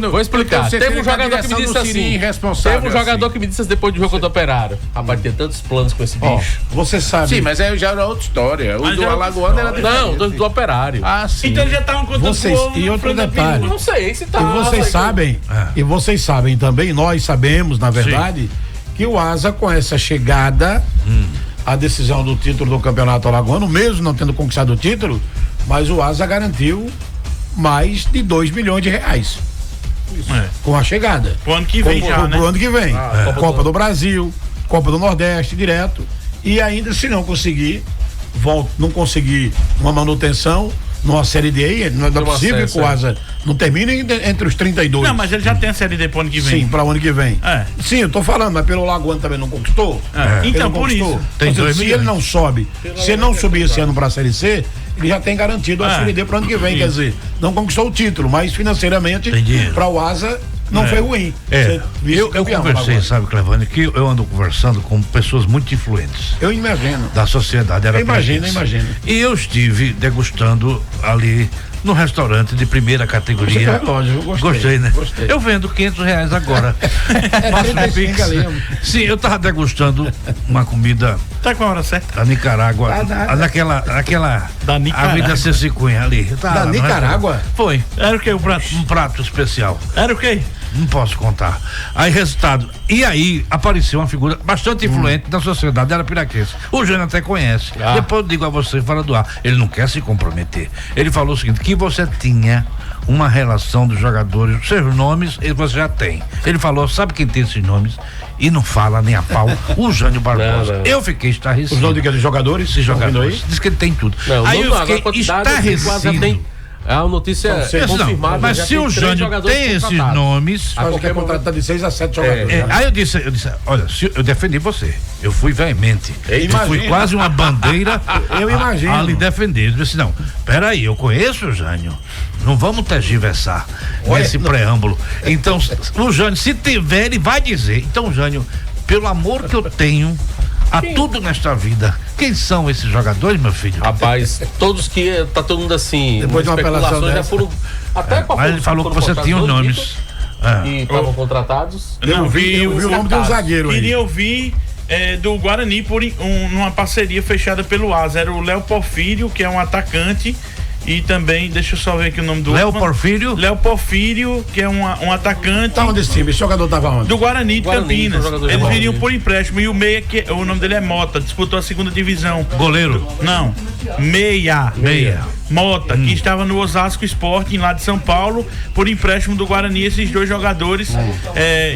Speaker 6: Vou explicar. Teve um jogador que me disse assim. Teve um jogador que me disse depois do jogo do Operário. Rapaz, tinha tantos planos com esse bicho.
Speaker 2: Você sabe.
Speaker 5: Sim, mas aí já era outra história. O do Alagoano era
Speaker 6: diferente. Não, do Operário.
Speaker 5: Ah, sim.
Speaker 3: Então ele já estavam contando
Speaker 2: e outro detalhe.
Speaker 6: Não sei se tá.
Speaker 2: E vocês sabem também, nós sabemos, na verdade, que o Asa, com essa chegada, a decisão do título do Campeonato Alagoano, mesmo não tendo conquistado o título, mas o Asa garantiu mais de 2 milhões de reais. Com a chegada.
Speaker 3: Pro ano que vem
Speaker 2: Pro ano que vem. Copa do Brasil, Copa do Nordeste, direto. E ainda, se não conseguir, não conseguir uma manutenção numa Série D, não é possível que o Asa não termine entre os 32.
Speaker 3: Não, mas ele já tem a Série D pro ano que vem.
Speaker 2: Sim, para o ano que vem. Sim, eu tô falando, mas pelo Alagoano também não conquistou.
Speaker 3: Então, por isso.
Speaker 2: Se ele não sobe, se ele não subir esse ano para a Série C, ele já tem garantido a Série D pro ano que vem. Quer dizer, não conquistou o título, mas financeiramente, para o Asa, não foi ruim.
Speaker 1: Eu conversei, sabe, Clevane, que eu ando conversando com pessoas muito influentes.
Speaker 2: Eu imagino.
Speaker 1: Da sociedade.
Speaker 2: Imagino.
Speaker 1: E eu estive degustando ali no restaurante de primeira categoria. Gostei, né? Gostei. Eu vendo R$500 agora. Sim, eu tava degustando uma comida.
Speaker 3: Tá com a hora certa?
Speaker 1: Da Nicarágua. Naquela
Speaker 3: da Nicarágua.
Speaker 1: Avenida Cecicunha ali.
Speaker 2: Da Nicarágua?
Speaker 1: Foi.
Speaker 3: Era o que o prato?
Speaker 1: Um prato especial.
Speaker 3: Era o quê?
Speaker 1: Não posso contar. Aí, resultado. E aí, apareceu uma figura bastante influente da sociedade arapiraquense. O Jânio até conhece. Depois eu digo a você, fora do ar. Ele não quer se comprometer. Ele falou o seguinte: que você tinha uma relação dos jogadores, seus nomes, você já tem. Ele falou: sabe quem tem esses nomes? E não fala nem a pau. O Jânio Barbosa. Não. Eu fiquei estarrecido.
Speaker 2: Os nomes de jogadores?
Speaker 1: Esses jogadores. Diz que ele tem tudo.
Speaker 6: Não,
Speaker 1: aí eu fiquei estarrecido.
Speaker 6: A notícia é confirmada.
Speaker 1: Mas se o Jânio tem esses nomes.
Speaker 2: Acho que é contratado de 6 a 7 jogadores.
Speaker 1: Aí eu disse, olha, eu defendi você. Eu fui veemente. Eu fui quase uma bandeira.
Speaker 2: Eu imagino.
Speaker 1: A lhe defender. Eu disse, não, peraí, eu conheço o Jânio. Não vamos tergiversar nesse preâmbulo. Então, o Jânio, se tiver, ele vai dizer. Então, Jânio, pelo amor que eu tenho a tudo nesta vida, quem são esses jogadores, meu filho?
Speaker 6: Rapaz, todos que tá todo mundo assim,
Speaker 2: depois de uma apelação
Speaker 6: já foram até
Speaker 1: mas ele falou que você tinha os nomes
Speaker 6: e estavam contratados.
Speaker 2: Eu vi o nome de um zagueiro aí.
Speaker 3: Queria ouvir do Guarani por numa parceria fechada pelo Asa. Era o Léo Porfírio, que é um atacante. E também, deixa eu só ver aqui o nome do
Speaker 1: Léo Porfírio?
Speaker 3: Léo Porfírio, que é um atacante.
Speaker 2: Tá onde esse time? Esse jogador tava onde?
Speaker 3: Do Guarani de Campinas. Eles viriam por empréstimo. E o meia, que o nome dele é Mota, disputou a segunda divisão.
Speaker 1: Goleiro?
Speaker 3: Não. Meia. Mota, que estava no Osasco Sporting, lá de São Paulo, por empréstimo do Guarani. Esses dois jogadores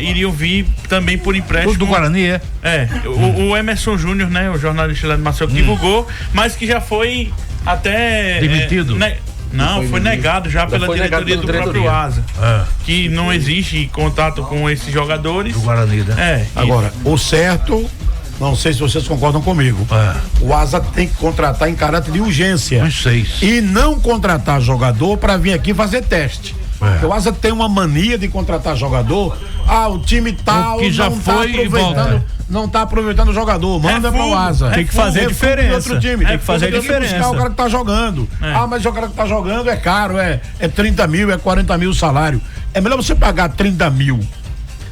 Speaker 3: iriam vir também por empréstimo.
Speaker 1: Do Guarani,
Speaker 3: o Emerson Júnior, né? O jornalista lá de Maceió, que divulgou, mas que já foi até
Speaker 1: demitido?
Speaker 3: Não, foi negado já pela diretoria do próprio Asa. Que não existe contato com esses jogadores.
Speaker 1: Do Guarani, né?
Speaker 2: Agora, o certo, não sei se vocês concordam comigo. O Asa tem que contratar em caráter de urgência. E não contratar jogador para vir aqui fazer teste. Porque o Asa tem uma mania de contratar jogador. O time tal
Speaker 1: que já foi
Speaker 2: não tá aproveitando o jogador, manda pro Asa.
Speaker 4: Tem que fazer diferença.
Speaker 2: Outro time.
Speaker 4: Tem que fazer diferença.
Speaker 2: Buscar o cara que tá jogando. Mas o cara que tá jogando é caro, é 30 mil, é 40 mil o salário. É melhor você pagar 30 mil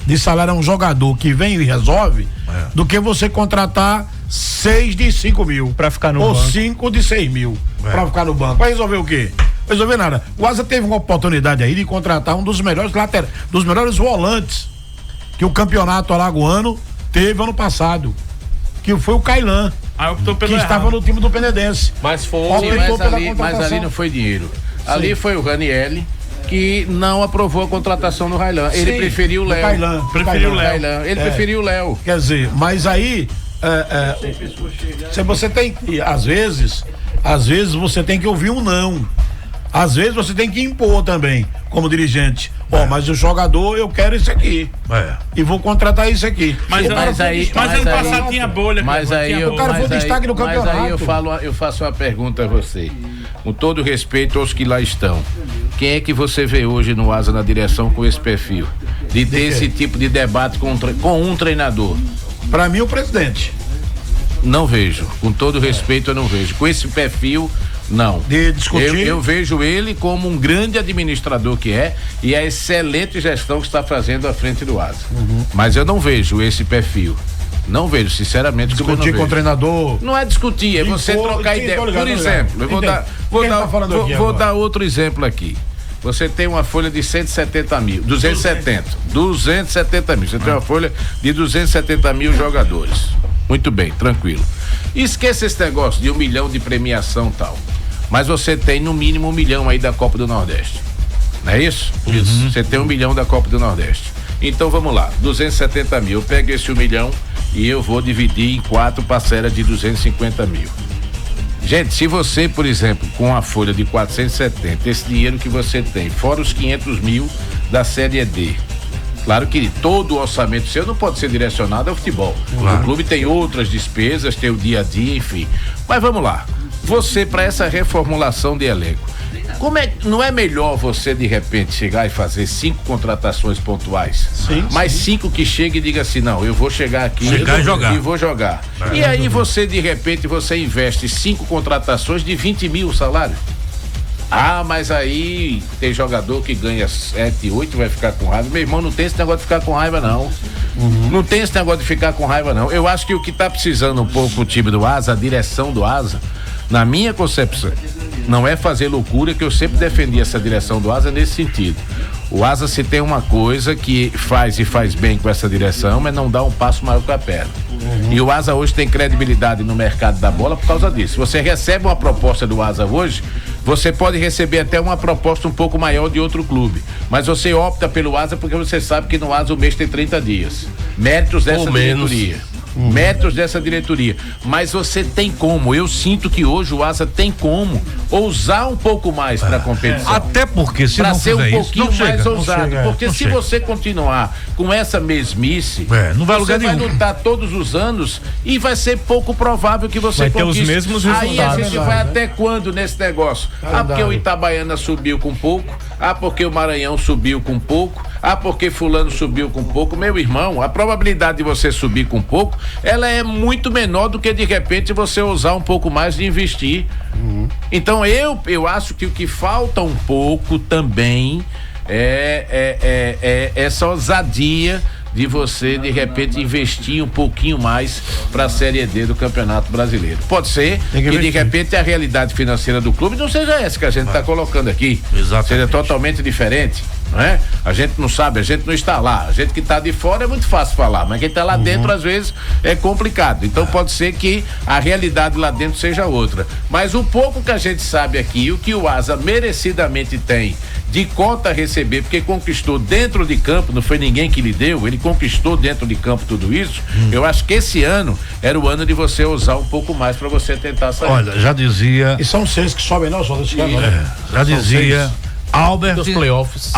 Speaker 2: de salário a um jogador que vem e resolve, do que você contratar 6 de 5 mil.
Speaker 4: Pra ficar no
Speaker 2: banco.
Speaker 4: Ou
Speaker 2: 5 de 6 mil. Pra ficar no banco. Vai resolver o quê? Resolver nada. O Asa teve uma oportunidade aí de contratar um dos melhores volantes que o campeonato alagoano Teve ano passado, que foi o Cailan, que estava no time do Penedense.
Speaker 5: Mas ali não foi dinheiro. Sim. Ali foi o Ranieri que não aprovou a contratação do Railan. Ele preferiu o Léo. Ele preferiu o Léo.
Speaker 2: Quer dizer, mas aí se você tem que, às vezes você tem que ouvir um não. Às vezes você tem que impor também, como dirigente. Mas o jogador, eu quero isso aqui. E vou contratar isso aqui.
Speaker 3: Mas ano passado tinha bolha.
Speaker 5: Mas aí
Speaker 2: o cara foi destaque no campeonato.
Speaker 5: Mas aí eu faço uma pergunta a você. Com todo respeito aos que lá estão. Quem é que você vê hoje no Asa na direção com esse perfil? De ter esse tipo de debate com um treinador?
Speaker 2: Pra mim, o presidente.
Speaker 5: Não vejo. Com todo respeito, eu não vejo. Com esse perfil, não.
Speaker 2: De discutir.
Speaker 5: Eu vejo ele como um grande administrador que é e a excelente gestão que está fazendo à frente do Asa. Mas eu não vejo esse perfil. Não vejo, sinceramente.
Speaker 2: Discutir com o treinador.
Speaker 5: Não é discutir, é você trocar ideia. Por exemplo, eu vou dar outro exemplo aqui. Você tem uma folha de 270 mil. Você tem uma folha de 270 mil jogadores. Muito bem, tranquilo. Esqueça esse negócio de 1 milhão de premiação e tal. Mas você tem no mínimo 1 milhão aí da Copa do Nordeste. Não é isso? Isso. Você tem 1 milhão da Copa do Nordeste. Então vamos lá, 270 mil. Eu pego esse 1 milhão e eu vou dividir em 4 parcelas de 250 mil. Gente, se você, por exemplo, com a folha de 470, esse dinheiro que você tem, fora os 500 mil da Série D, claro que todo o orçamento seu não pode ser direcionado ao futebol. Claro. O clube tem outras despesas, tem o dia a dia, enfim. Mas vamos lá, você para essa reformulação de elenco, não é melhor você de repente chegar e fazer 5 contratações pontuais? Sim, mais 5 que chegue e diga assim, não, eu vou chegar aqui e vou jogar. E aí você de repente investe 5 contratações de 20 mil o salário. Mas aí tem jogador que ganha 7, 8 vai ficar com raiva. Meu irmão, não tem esse negócio de ficar com raiva não. Não tem esse negócio de ficar com raiva não. Eu acho que o que tá precisando um pouco o time do Asa, a direção do Asa, na minha concepção, não é fazer loucura, que eu sempre defendi essa direção do Asa nesse sentido. O Asa, se tem uma coisa que faz e faz bem com essa direção, é não dar um passo maior que a perna. E o Asa hoje tem credibilidade no mercado da bola por causa disso. Você recebe uma proposta do Asa hoje, você pode receber até uma proposta um pouco maior de outro clube, mas você opta pelo Asa porque você sabe que no Asa o mês tem 30 dias. Méritos dessa diretoria. Metros dessa diretoria, mas você tem como, eu sinto que hoje o Asa tem como ousar um pouco mais para a competição.
Speaker 1: Até porque se não
Speaker 5: ser
Speaker 1: fizer
Speaker 5: um pouquinho
Speaker 1: isso,
Speaker 5: mais ousado, porque se você continuar com essa mesmice,
Speaker 1: não vai lugar
Speaker 5: nenhum.
Speaker 1: Você vai
Speaker 5: lutar todos os anos e vai ser pouco provável que você
Speaker 4: vai ter os mesmos resultados.
Speaker 5: Aí a gente vai até quando nesse negócio? Porque o Itabaiana subiu com pouco, porque o Maranhão subiu com pouco, porque fulano subiu com pouco. Meu irmão, a probabilidade de você subir com pouco, ela é muito menor do que de repente você usar um pouco mais de investir. Então eu acho que o que falta um pouco também é essa ousadia de você de repente investir um pouquinho mais para a Série D do Campeonato Brasileiro. Pode ser que de repente a realidade financeira do clube não seja essa que a gente está colocando aqui.
Speaker 1: Exatamente.
Speaker 5: Seja totalmente diferente, não é? A gente não sabe, a gente não está lá. A gente que está de fora é muito fácil falar, mas quem está lá dentro às vezes é complicado. Então pode ser que a realidade lá dentro seja outra. Mas o pouco que a gente sabe aqui, o que o Asa merecidamente tem de cota a receber, porque conquistou dentro de campo, não foi ninguém que lhe deu, ele conquistou dentro de campo tudo isso. Eu acho que esse ano era o ano de você usar um pouco mais para você tentar sair.
Speaker 1: Olha, já dizia.
Speaker 2: E são 6 que sobem, não, só desse ano, né?
Speaker 1: Já dizia Albert
Speaker 6: playoffs.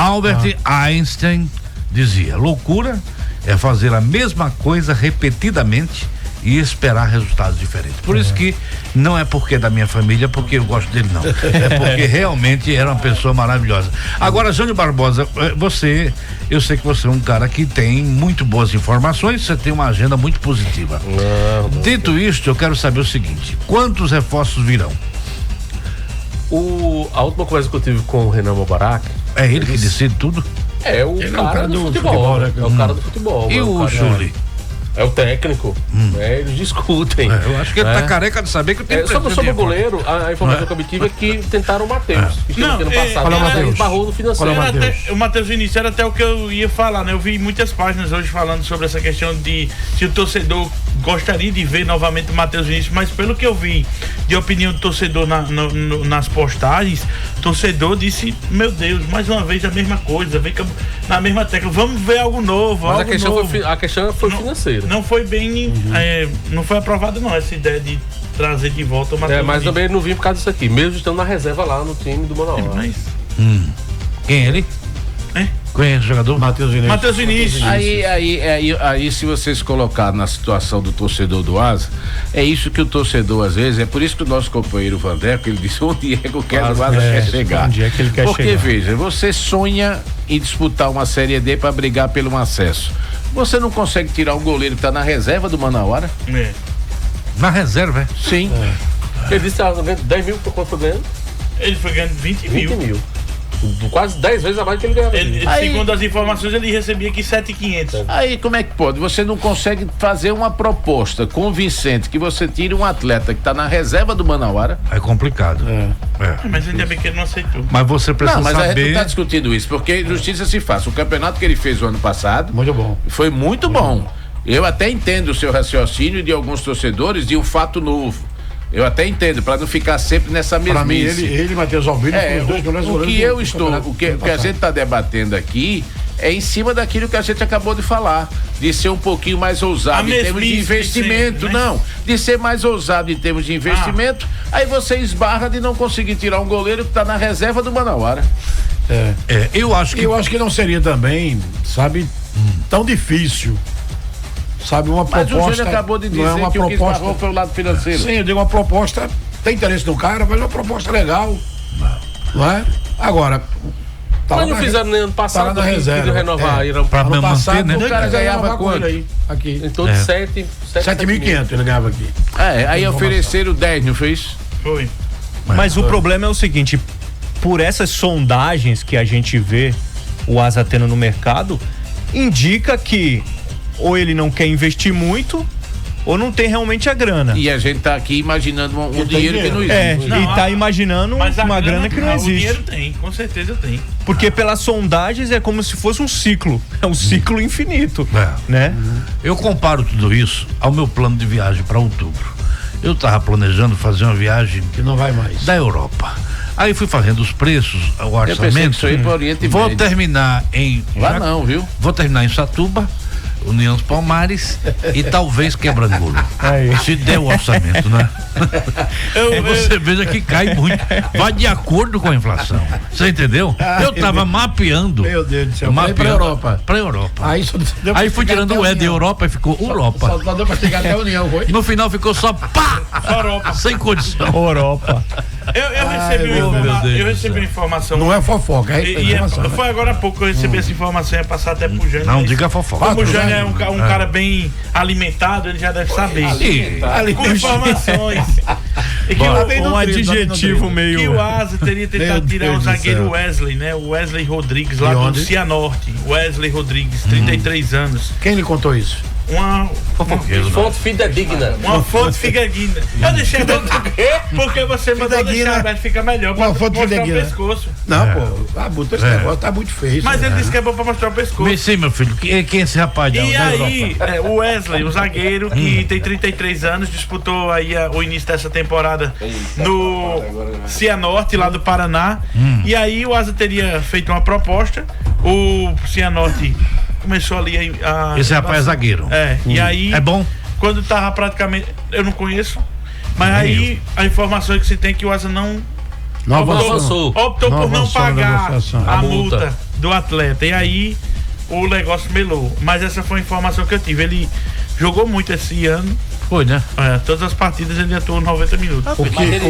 Speaker 1: Einstein dizia: loucura é fazer a mesma coisa repetidamente e esperar resultados diferentes. Por isso que não é porque é da minha família, porque eu gosto dele, não. É porque realmente era uma pessoa maravilhosa. Agora, Jânio Barbosa, eu sei que você é um cara que tem muito boas informações, você tem uma agenda muito positiva. Dito isto, eu quero saber o seguinte: quantos reforços virão?
Speaker 6: A última conversa que eu tive com o Renan Mubarak,
Speaker 1: é ele que decide tudo?
Speaker 6: É o cara do futebol, né? É o cara do futebol.
Speaker 1: E o Júlio?
Speaker 6: É o técnico. Eles discutem.
Speaker 1: Eu acho que ele tá careca de saber que o tempo
Speaker 6: sobre o goleiro, a informação que eu obtive é que tentaram o Matheus. Que chegou ano passado, mas ele esbarrou no financeiro.
Speaker 3: O Matheus Vinícius era até o que eu ia falar, né? Eu vi muitas páginas hoje falando sobre essa questão de se o torcedor gostaria de ver novamente o Matheus Vinícius, mas pelo que eu vi de opinião do torcedor nas postagens, o torcedor disse, meu Deus, mais uma vez a mesma coisa, vem na mesma tecla, vamos ver algo novo.
Speaker 6: Mas
Speaker 3: algo
Speaker 6: a questão foi financeira.
Speaker 3: Não foi bem, não foi aprovado não, essa ideia de trazer de volta o Matheus.
Speaker 6: Mas também ele não vinha por causa disso aqui, mesmo estando na reserva lá no time do Manaus.
Speaker 1: Quem é ele? Conhece o jogador?
Speaker 2: Matheus Vinícius.
Speaker 5: Aí, se vocês colocar na situação do torcedor do Asa, é isso que o torcedor, às vezes, é por isso que o nosso companheiro Vandeco, ele disse onde é que o Asa quer chegar.
Speaker 4: Onde é que ele quer chegar?
Speaker 5: Porque, veja, você sonha em disputar uma Série D para brigar pelo acesso. Você não consegue tirar um goleiro que tá na reserva do Manauara?
Speaker 1: Na reserva, é?
Speaker 5: Sim.
Speaker 6: Ele disse que 10 mil quanto foi ganhando?
Speaker 3: Ele foi ganhando 20 mil.
Speaker 6: Quase 10 vezes a mais que ele ganhava.
Speaker 3: Segundo as informações, ele recebia aqui 7.500.
Speaker 5: Aí como é que pode? Você não consegue fazer uma proposta convincente que você tire um atleta que está na reserva do Manauara?
Speaker 1: É complicado.
Speaker 3: Mas ainda bem que ele não aceitou.
Speaker 1: Mas você precisa
Speaker 5: saber... Não, mas a gente não está discutindo isso, porque justiça se faz. O campeonato que ele fez o ano passado
Speaker 2: muito bom.
Speaker 5: Foi muito bom. Eu até entendo o seu raciocínio de alguns torcedores de um fato novo. Eu até entendo, para não ficar sempre nessa mesmice.
Speaker 2: Para mim, ele e Matheus Albino foram os dois melhores goleiros.
Speaker 5: O que a gente está debatendo aqui é em cima daquilo que a gente acabou de falar, de ser um pouquinho mais ousado em termos de investimento, de ser mais ousado em termos de investimento, aí você esbarra de não conseguir tirar um goleiro que está na reserva do Manauara.
Speaker 2: Eu acho que não seria também, sabe, tão difícil. Sabe, uma proposta.
Speaker 5: Mas o Júnior acabou de dizer que o que esbarrou foi o lado financeiro.
Speaker 2: Sim, eu digo uma proposta, tem interesse no cara, mas é uma proposta legal. Não é? Agora.
Speaker 6: Mas não fizeram nem ano passado,
Speaker 2: tá na reserva.
Speaker 6: Renovar
Speaker 1: pra manter, né?
Speaker 2: O cara ganhava quanto aí? Aqui.
Speaker 6: Em todo
Speaker 2: 7.500 ele ganhava aqui.
Speaker 5: Aí ofereceram 10, não foi isso?
Speaker 3: Foi.
Speaker 4: Mas o problema é o seguinte, por essas sondagens que a gente vê o Asa tendo no mercado, indica que ou ele não quer investir muito, ou não tem realmente a grana.
Speaker 5: E a gente tá aqui imaginando um dinheiro que não existe.
Speaker 4: E tá imaginando uma grana que não existe. O
Speaker 3: dinheiro tem, com certeza tem.
Speaker 4: Porque pelas sondagens é como se fosse um ciclo. É um ciclo infinito. Né?
Speaker 1: Eu comparo tudo isso ao meu plano de viagem para outubro. Eu tava planejando fazer uma viagem
Speaker 2: que não vai mais
Speaker 1: da Europa. Aí fui fazendo os preços, o orçamento. Vou terminar em.
Speaker 5: Viu?
Speaker 1: Vou terminar em Satuba, União dos Palmares e talvez Quebra-Golo. Se der o orçamento, né? Você veja que cai muito. Vai de acordo com a inflação. Você entendeu? Eu tava mapeando.
Speaker 2: Meu Deus do céu. Pra Europa.
Speaker 1: Pra Europa.
Speaker 2: Aí
Speaker 1: fui tirando o E de Europa e ficou Europa.
Speaker 2: Só deu pra chegar até a União, foi?
Speaker 1: No final ficou só pá!
Speaker 3: Europa.
Speaker 1: Sem condição.
Speaker 4: Europa.
Speaker 3: Eu recebi uma informação.
Speaker 2: Não é fofoca,
Speaker 3: foi agora há pouco que eu recebi essa informação, ia passar até pro Jânio.
Speaker 1: Não diga fofoca.
Speaker 3: Como o Jânio é um cara bem alimentado, ele já deve saber. Com informações.
Speaker 4: Um adjetivo meio.
Speaker 3: Que o Asa teria tentado tirar o zagueiro Wesley, né? O Wesley Rodrigues, lá do Cianorte. Wesley Rodrigues, 33 anos.
Speaker 2: Quem lhe contou isso?
Speaker 3: Uma
Speaker 6: fonte fidedigna.
Speaker 3: Uma fonte fidedigna. Eu deixei aberto porque você mandou deixar aberto, fica melhor pra mostrar o pescoço.
Speaker 2: Não, pô, esse negócio tá muito feio.
Speaker 3: Mas ele disse que é bom pra mostrar o pescoço.
Speaker 1: Sim, meu filho, quem é esse rapaz?
Speaker 3: E aí, o Wesley, o zagueiro, que tem 33 anos, disputou aí o início dessa temporada no Cianorte, lá do Paraná. E aí o Asa teria feito uma proposta, o Cianorte começou ali
Speaker 1: esse rapaz é zagueiro.
Speaker 3: E aí.
Speaker 1: É bom?
Speaker 3: Quando tava praticamente. Eu não conheço. Mas aí a informação é que se tem que o Asa não
Speaker 6: avançou.
Speaker 3: Optou por não pagar a multa do atleta. E aí o negócio melou. Mas essa foi a informação que eu tive. Ele jogou muito esse ano.
Speaker 1: Foi, né?
Speaker 3: Todas as partidas ele atuou 90 minutos.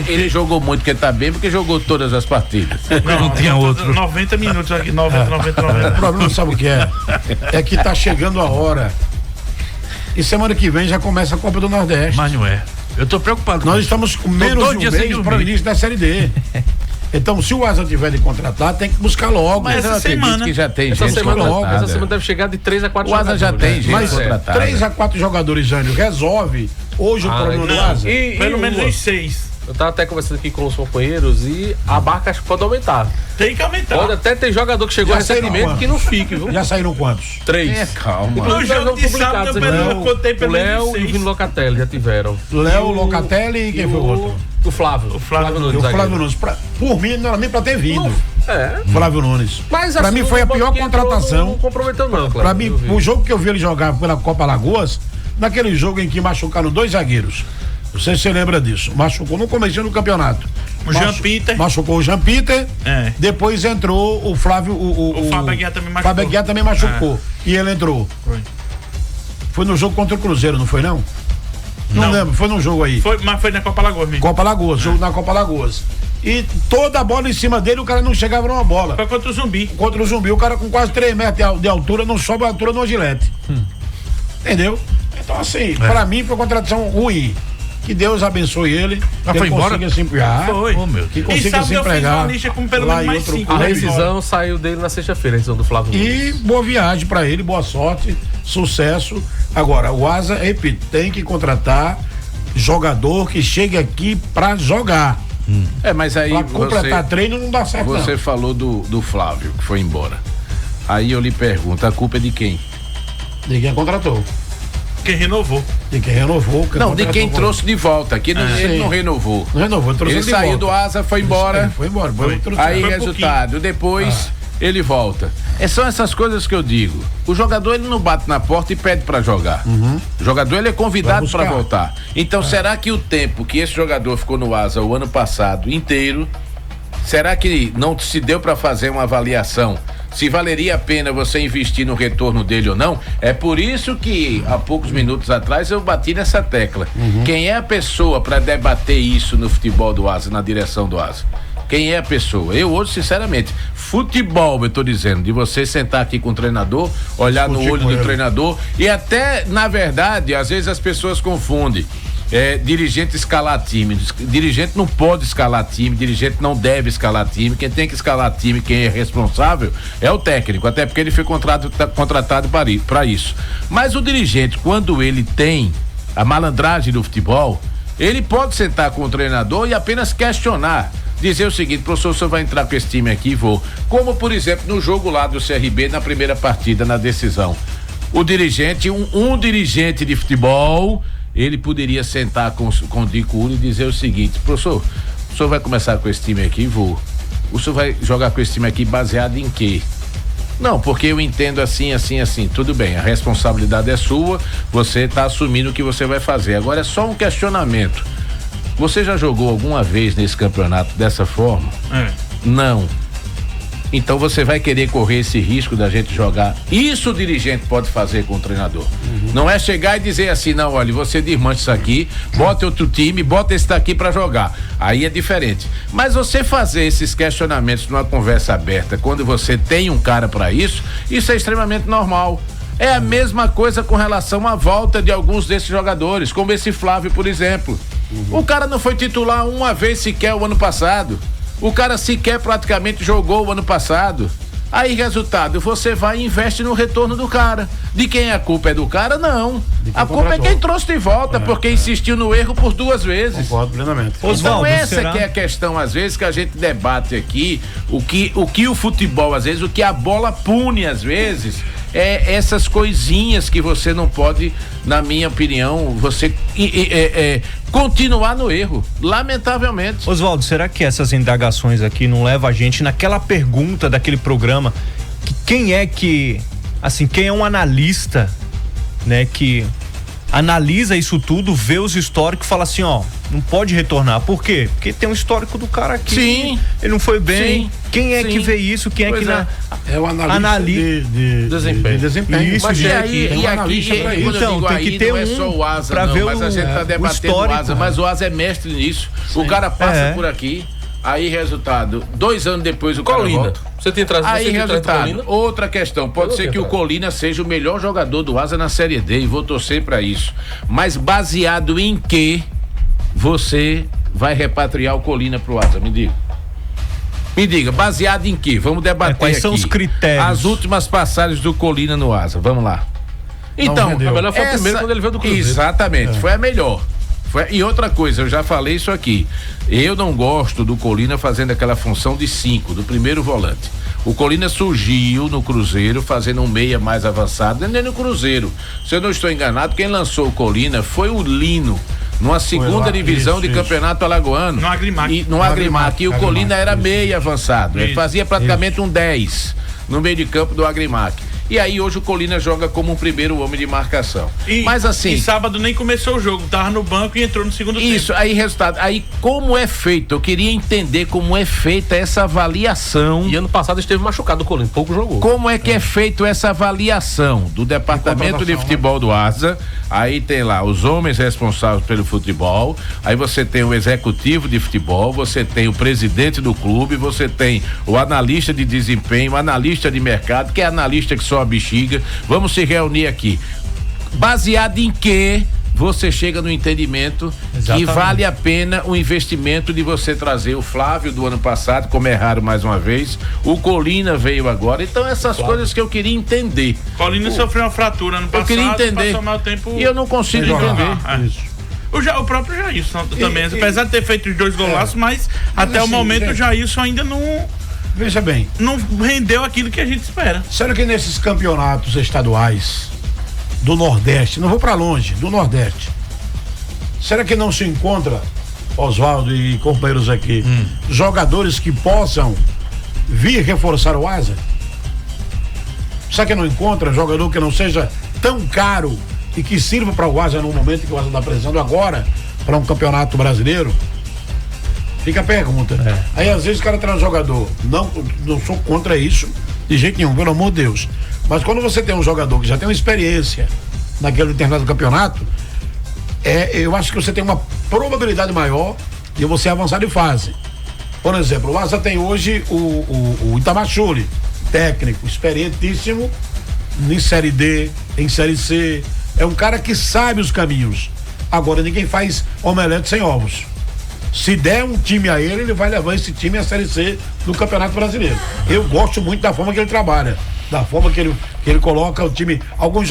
Speaker 5: Ele jogou muito porque tá bem, porque jogou todas as partidas.
Speaker 1: Não tinha outro.
Speaker 3: 90 minutos aqui, 90.
Speaker 2: O problema, sabe o que é? É que tá chegando a hora. E semana que vem já começa a Copa do Nordeste.
Speaker 1: Mas não é. Eu tô preocupado.
Speaker 2: Nós estamos com menos de um mês para o início da Série D. Então, se o Asa tiver de contratar, tem que buscar logo.
Speaker 3: Mas essa semana
Speaker 5: que já tem
Speaker 6: essa
Speaker 5: gente
Speaker 6: semana,
Speaker 5: contratada.
Speaker 6: essa semana deve chegar de 3 a 4
Speaker 5: O Asa
Speaker 6: jogadores.
Speaker 5: já tem gente
Speaker 2: Mas
Speaker 5: contratada.
Speaker 2: 3 a 4 jogadores, Jânio, resolve hoje o problema do Asa?
Speaker 3: Pelo menos uns 6.
Speaker 6: Eu tava até conversando aqui com os companheiros e a barca acho que pode aumentar.
Speaker 3: Tem que aumentar.
Speaker 6: Pode até ter jogador que chegou
Speaker 2: Já saíram
Speaker 6: recentemente
Speaker 2: quantos?
Speaker 6: que não fique, viu?
Speaker 2: Já saíram quantos?
Speaker 6: 3.
Speaker 5: Calma.
Speaker 3: No jogo de sábado eu contei
Speaker 6: O
Speaker 3: pelo menos
Speaker 6: Léo e o
Speaker 3: 6.
Speaker 6: Vino Locatelli já tiveram.
Speaker 2: Léo, Locatelli e quem foi o outro?
Speaker 6: O Flávio.
Speaker 3: O Flávio
Speaker 2: E o Flávio Nunes. Por mim, não era nem pra ter vindo. Flávio Nunes.
Speaker 6: Mas
Speaker 2: Pra
Speaker 6: assim,
Speaker 2: mim foi a
Speaker 6: o
Speaker 2: pior
Speaker 6: banco que entrou
Speaker 2: contratação.
Speaker 6: Não comprometeu não, claro.
Speaker 2: Pra mim, o jogo que eu vi ele jogar pela Copa Alagoas, naquele jogo em que machucaram 2 zagueiros. Não sei se você lembra disso. Machucou no começo do campeonato.
Speaker 3: Jean Peter.
Speaker 2: Machucou o Jean Peter.
Speaker 3: É.
Speaker 2: Depois entrou o Flávio. O
Speaker 3: Fábio Aguiar também machucou.
Speaker 2: Fábio Aguiar também machucou. E ele entrou. Foi no jogo contra o Cruzeiro, não foi não? Não lembro, foi num jogo aí.
Speaker 3: Mas foi na Copa Alagoas mesmo.
Speaker 2: Copa Alagoas, jogo na Copa Alagoas. E toda a bola em cima dele, o cara não chegava numa bola.
Speaker 3: Foi contra o Zumbi.
Speaker 2: Contra o Zumbi, o cara com quase 3 metros de altura, não sobe a altura no Gilete. Entendeu? Então, assim, pra mim foi uma contratação ruim. Que Deus abençoe ele.
Speaker 1: Mas foi embora?
Speaker 2: Consiga se empregar.
Speaker 3: Foi.
Speaker 1: Oh, meu
Speaker 2: Que
Speaker 1: Deus.
Speaker 2: consiga se
Speaker 3: eu fiz
Speaker 2: empregar.
Speaker 3: uma lista com pelo
Speaker 2: lá
Speaker 3: menos
Speaker 2: em
Speaker 3: mais
Speaker 2: outro
Speaker 3: 5.
Speaker 6: A
Speaker 2: clube.
Speaker 6: rescisão saiu dele na sexta-feira, a rescisão do Flávio Nunes.
Speaker 2: E boa viagem pra ele, boa sorte, sucesso. Agora, o Asa, repito, tem que contratar jogador que chegue aqui pra jogar.
Speaker 5: Mas aí
Speaker 2: Pra completar treino não dá certo.
Speaker 5: você falou do Flávio, que foi embora. Aí eu lhe pergunto, a culpa é de quem?
Speaker 2: De quem contratou.
Speaker 3: Quem renovou.
Speaker 2: De quem renovou.
Speaker 5: Não, de quem trouxe de volta, que ele não renovou.
Speaker 2: Não renovou, trouxe
Speaker 5: Ele
Speaker 2: de
Speaker 5: saiu
Speaker 2: volta.
Speaker 5: do Asa, foi embora.
Speaker 2: Foi embora.
Speaker 5: Aí,
Speaker 3: Foi
Speaker 5: resultado, depois ele volta. São essas coisas que eu digo. O jogador, ele não bate na porta e pede pra jogar. O jogador, ele é convidado pra voltar. Então, será que o tempo que esse jogador ficou no Asa o ano passado inteiro, será que não se deu pra fazer uma avaliação? Se valeria a pena você investir no retorno dele ou não? É por isso que há poucos minutos atrás eu bati nessa tecla. Quem é a pessoa para debater isso no futebol do Asa, na direção do Asa? Quem é a pessoa? Eu hoje, sinceramente, futebol, eu tô dizendo, de você sentar aqui com o treinador, olhar no olho do treinador e até, na verdade, às vezes as pessoas confundem. Dirigente escalar time. Dirigente não pode escalar time, dirigente não deve escalar time. Quem tem que escalar time, quem é responsável, é o técnico, até porque ele foi contratado para isso. Mas o dirigente, quando ele tem a malandragem do futebol, ele pode sentar com o treinador e apenas questionar. Dizer o seguinte: professor, o senhor vai entrar com esse time aqui? Vou. Como, por exemplo, no jogo lá do CRB, na primeira partida, na decisão. O dirigente, um dirigente de futebol, ele poderia sentar com o Dico Uri e dizer o seguinte: professor, o senhor vai começar com esse time aqui? Vou. O senhor vai jogar com esse time aqui baseado em quê? Não, porque eu entendo assim. Tudo bem, a responsabilidade é sua, você está assumindo o que você vai fazer. Agora é só um questionamento. Você já jogou alguma vez nesse campeonato dessa forma? Não. Então você vai querer correr esse risco da gente jogar. Isso o dirigente pode fazer com o treinador. Não é chegar e dizer assim: não, olha, você desmancha isso aqui, bota outro time, bota esse daqui pra jogar. Aí é diferente. Mas você fazer esses questionamentos numa conversa aberta, quando você tem um cara pra isso é extremamente normal. É a mesma coisa com relação à volta de alguns desses jogadores, como esse Flávio, por exemplo. O cara não foi titular uma vez sequer o ano passado. O cara sequer praticamente jogou o ano passado. Aí, resultado, você vai e investe no retorno do cara. De quem a culpa é do cara? Não. A culpa é quem trouxe de volta, porque insistiu no erro por 2 vezes.
Speaker 2: Concordo plenamente.
Speaker 5: Então essa que é a questão, às vezes, que a gente debate aqui, o que o futebol, às vezes, o que a bola pune, às vezes, é essas coisinhas que você não pode, na minha opinião, você continuar no erro, lamentavelmente.
Speaker 4: Oswaldo, será que essas indagações aqui não levam a gente naquela pergunta daquele programa, que quem é um analista, né, que analisa isso tudo, vê os históricos e fala assim: ó, não pode retornar. Por quê? Porque tem um histórico do cara aqui.
Speaker 5: Sim.
Speaker 4: Ele não foi bem.
Speaker 5: Sim.
Speaker 4: Quem é que vê isso? Quem é que
Speaker 2: é o analista de desempenho.
Speaker 5: Mas
Speaker 2: Tem
Speaker 5: e
Speaker 2: um analista pra isso.
Speaker 4: Então, tem que ter
Speaker 5: não é só o Asa,
Speaker 4: pra
Speaker 5: não,
Speaker 4: ver
Speaker 5: mas a gente tá debatendo o Asa, mas o Asa é mestre nisso. O cara passa por aqui, aí resultado, 2 anos depois o
Speaker 6: Colina.
Speaker 5: cara volta.
Speaker 6: Você tem trazido
Speaker 5: Aí resultado,
Speaker 6: Colina?
Speaker 5: outra questão, pode ser que o Colina seja o melhor jogador do Asa na Série D e vou torcer pra isso. Mas baseado em que você vai repatriar o Colina pro Asa, me diga. Me diga, baseado em quê? Vamos debater
Speaker 4: quais são
Speaker 5: aqui.
Speaker 4: os critérios?
Speaker 5: As últimas passagens do Colina no Asa. Vamos lá. Então,
Speaker 6: a melhor foi a primeira quando ele veio do Cruzeiro.
Speaker 5: Exatamente, foi a melhor. E outra coisa, eu já falei isso aqui. Eu não gosto do Colina fazendo aquela função de 5, do primeiro volante. O Colina surgiu no Cruzeiro fazendo um meia mais avançado, nem no Cruzeiro. Se eu não estou enganado, quem lançou o Colina foi o Lino, numa segunda divisão de campeonato alagoano.
Speaker 3: No Agrimac.
Speaker 5: No Agrimac. E o Colina era meia avançado. Ele fazia praticamente um 10 no meio de campo do Agrimac. E aí hoje o Colina joga como um primeiro homem de marcação. Mas assim...
Speaker 3: E sábado nem começou o jogo, tava no banco e entrou no segundo tempo.
Speaker 5: Isso, aí resultado. Aí como é feito? Eu queria entender como é feita essa avaliação.
Speaker 6: E ano passado esteve machucado o Colina, pouco jogou.
Speaker 5: Como é que é feito essa avaliação do departamento de futebol do Asa? Aí tem lá os homens responsáveis pelo futebol, aí você tem o executivo de futebol, você tem o presidente do clube, você tem o analista de desempenho, o analista de mercado, que é analista que só a bexiga. Vamos se reunir aqui. Baseado em que você chega no entendimento que vale a pena o investimento de você trazer o Flávio do ano passado, como erraram mais uma vez, o Colina veio agora, então essas coisas que eu queria entender.
Speaker 3: Colina sofreu uma fratura no passado,
Speaker 5: eu queria entender, e eu não consigo entender.
Speaker 3: Isso. O próprio Jailson também, apesar de ter feito os 2 golaços, mas até o momento o Jailson ainda não...
Speaker 2: Veja bem.
Speaker 3: Não rendeu aquilo que a gente espera.
Speaker 2: Será que nesses campeonatos estaduais do Nordeste, não vou pra longe, do Nordeste, será que não se encontra, Oswaldo e companheiros aqui, jogadores que possam vir reforçar o Asa? Será que não encontra jogador que não seja tão caro e que sirva para o Asa no momento que o Asa está precisando agora para um campeonato brasileiro? Fica a pergunta. Aí às vezes o cara traz um jogador, não sou contra isso de jeito nenhum, pelo amor de Deus, mas quando você tem um jogador que já tem uma experiência naquele determinado campeonato, eu acho que você tem uma probabilidade maior de você avançar de fase. Por exemplo, o Asa tem hoje o Itamachule, técnico, experientíssimo em Série D, em Série C, é um cara que sabe os caminhos. Agora ninguém faz omelete sem ovos. Se der um time a ele, ele vai levar esse time à Série C do Campeonato Brasileiro. Eu gosto muito da forma que ele trabalha, da forma que ele coloca o time. Alguns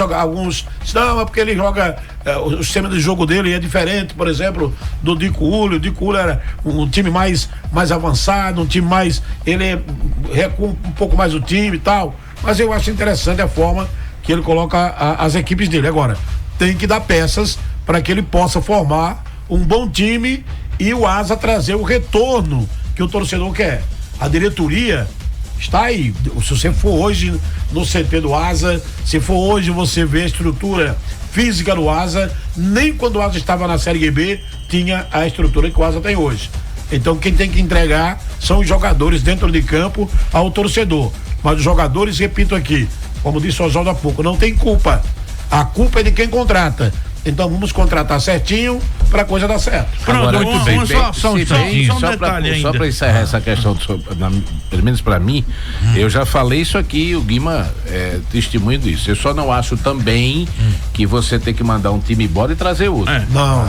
Speaker 2: não, é porque ele joga, o sistema de jogo dele é diferente, por exemplo, do Dico Ulho. O Dico Ulho era um time mais avançado, um time mais, ele recua um pouco mais o time e tal, mas eu acho interessante a forma que ele coloca as equipes dele. Agora, tem que dar peças para que ele possa formar um bom time e o Asa trazer o retorno que o torcedor quer. A diretoria está aí. Se você for hoje no CT do Asa, se for hoje você ver a estrutura física do Asa, nem quando o Asa estava na Série B tinha a estrutura que o Asa tem hoje. Então quem tem que entregar são os jogadores dentro de campo ao torcedor. Mas os jogadores, repito aqui, como disse o Oswaldo há pouco, não tem culpa. A culpa é de quem contrata. Então vamos contratar certinho pra coisa dar certo.
Speaker 5: Agora,
Speaker 3: muito bem. Só um detalhe ainda.
Speaker 5: Só pra encerrar essa questão, pelo menos pra mim, eu já falei isso aqui, o Guima é testemunho disso. Eu só não acho também que você tem que mandar um time embora e trazer outro.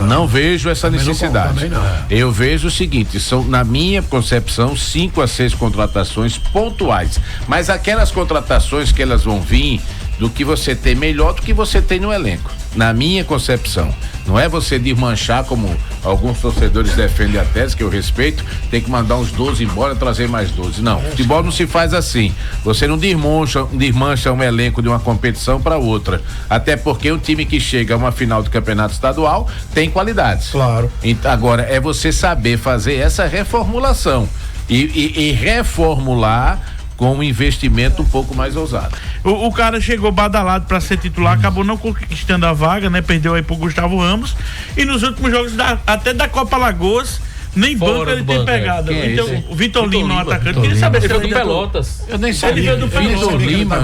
Speaker 5: Não vejo essa necessidade. Eu vejo o seguinte, são, na minha concepção, 5 a 6 contratações pontuais. Mas aquelas contratações que elas vão vir do que você tem melhor do que você tem no elenco. Na minha concepção, não é você desmanchar, como alguns torcedores defendem a tese, que eu respeito, tem que mandar uns 12 embora e trazer mais 12. Não, futebol não se faz assim. Você não desmancha um elenco de uma competição para outra. Até porque um time que chega a uma final do campeonato estadual tem qualidades.
Speaker 2: Claro.
Speaker 5: Então, agora, é você saber fazer essa reformulação e reformular com um investimento um pouco mais ousado.
Speaker 3: O cara chegou badalado para ser titular, acabou não conquistando a vaga, né? Perdeu aí pro Gustavo Ramos, e nos últimos jogos até da Copa Alagoas, nem banco ele tem pegado. Então, o Vitor Lima, um atacante, queria saber se
Speaker 6: ele veio do Pelotas.
Speaker 2: Eu nem sabia.
Speaker 3: Ele veio do
Speaker 5: Vitor Lima,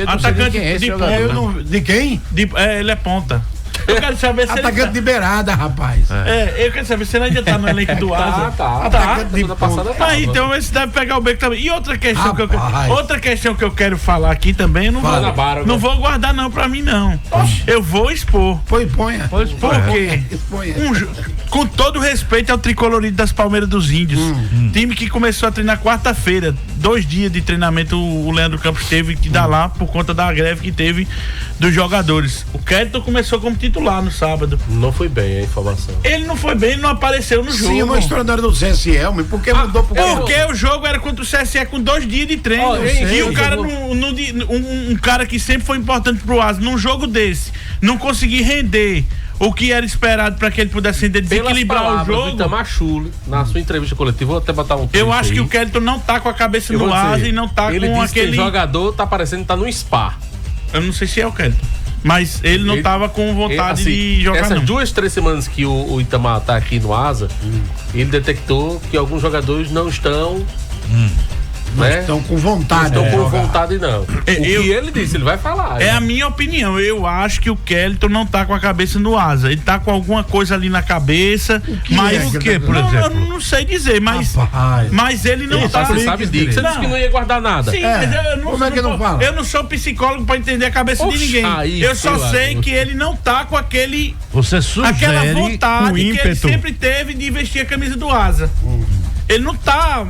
Speaker 3: atacante de ponta.
Speaker 2: De quem?
Speaker 3: Ele é ponta. Eu quero saber se
Speaker 2: atacante de beirada, rapaz.
Speaker 3: Eu quero saber se ele ainda tá no elenco do Asa.
Speaker 2: Atacante de
Speaker 3: ponta. Então esse deve pegar o beco também. E outra questão que eu quero falar aqui também, eu não vou guardar não pra mim não. Eu vou expor.
Speaker 2: Exponha.
Speaker 3: Por quê? Com todo respeito ao tricolorido das Palmeiras dos Índios, time que começou a treinar quarta-feira, 2 dias de treinamento o Leandro Campos teve que dar lá por conta da greve que teve dos jogadores. O Kelton começou como titular no sábado.
Speaker 6: Não foi bem a informação.
Speaker 3: Ele não foi bem, ele não apareceu no jogo.
Speaker 2: Sim, uma extraordinária do CSE, por que mudou pro
Speaker 3: Porque o jogo era contra o CSE com 2 dias de treino. E o cara, um cara que sempre foi importante pro Asa, num jogo desse, não conseguir render o que era esperado para que ele pudesse render, desequilibrar o jogo.
Speaker 6: Itamar Schulli, na sua entrevista coletiva, vou até botar um
Speaker 3: eu acho que o Kelton não tá com a cabeça no Asa e não tá
Speaker 6: ele
Speaker 3: com
Speaker 6: disse
Speaker 3: aquele.
Speaker 6: Que o jogador tá parecendo que tá no spa.
Speaker 3: Eu não sei se é o Kelton, mas ele não tava com vontade de jogar.
Speaker 6: Essas
Speaker 3: não.
Speaker 6: 2-3 semanas que o Itamar tá aqui no Asa, ele detectou que alguns jogadores não estão.
Speaker 2: Não estão com vontade.
Speaker 6: Não estão com vontade, não. O que ele disse, ele vai falar.
Speaker 3: É a minha opinião. Eu acho que o Kelton não tá com a cabeça no Asa. Ele tá com alguma coisa ali na cabeça. Mas
Speaker 1: o que, por exemplo?
Speaker 3: Eu não sei dizer, mas ele não tá.
Speaker 6: Você sabe disso. Você disse que não ia guardar nada.
Speaker 3: Sim, mas eu não,
Speaker 2: como é que não fala?
Speaker 3: Eu não sou psicólogo pra entender a cabeça de ninguém. Eu só sei que ele não tá com aquele.
Speaker 1: Você sugere
Speaker 3: aquela vontade
Speaker 1: um ímpeto
Speaker 3: que ele sempre teve de vestir a camisa do Asa. Ele não tá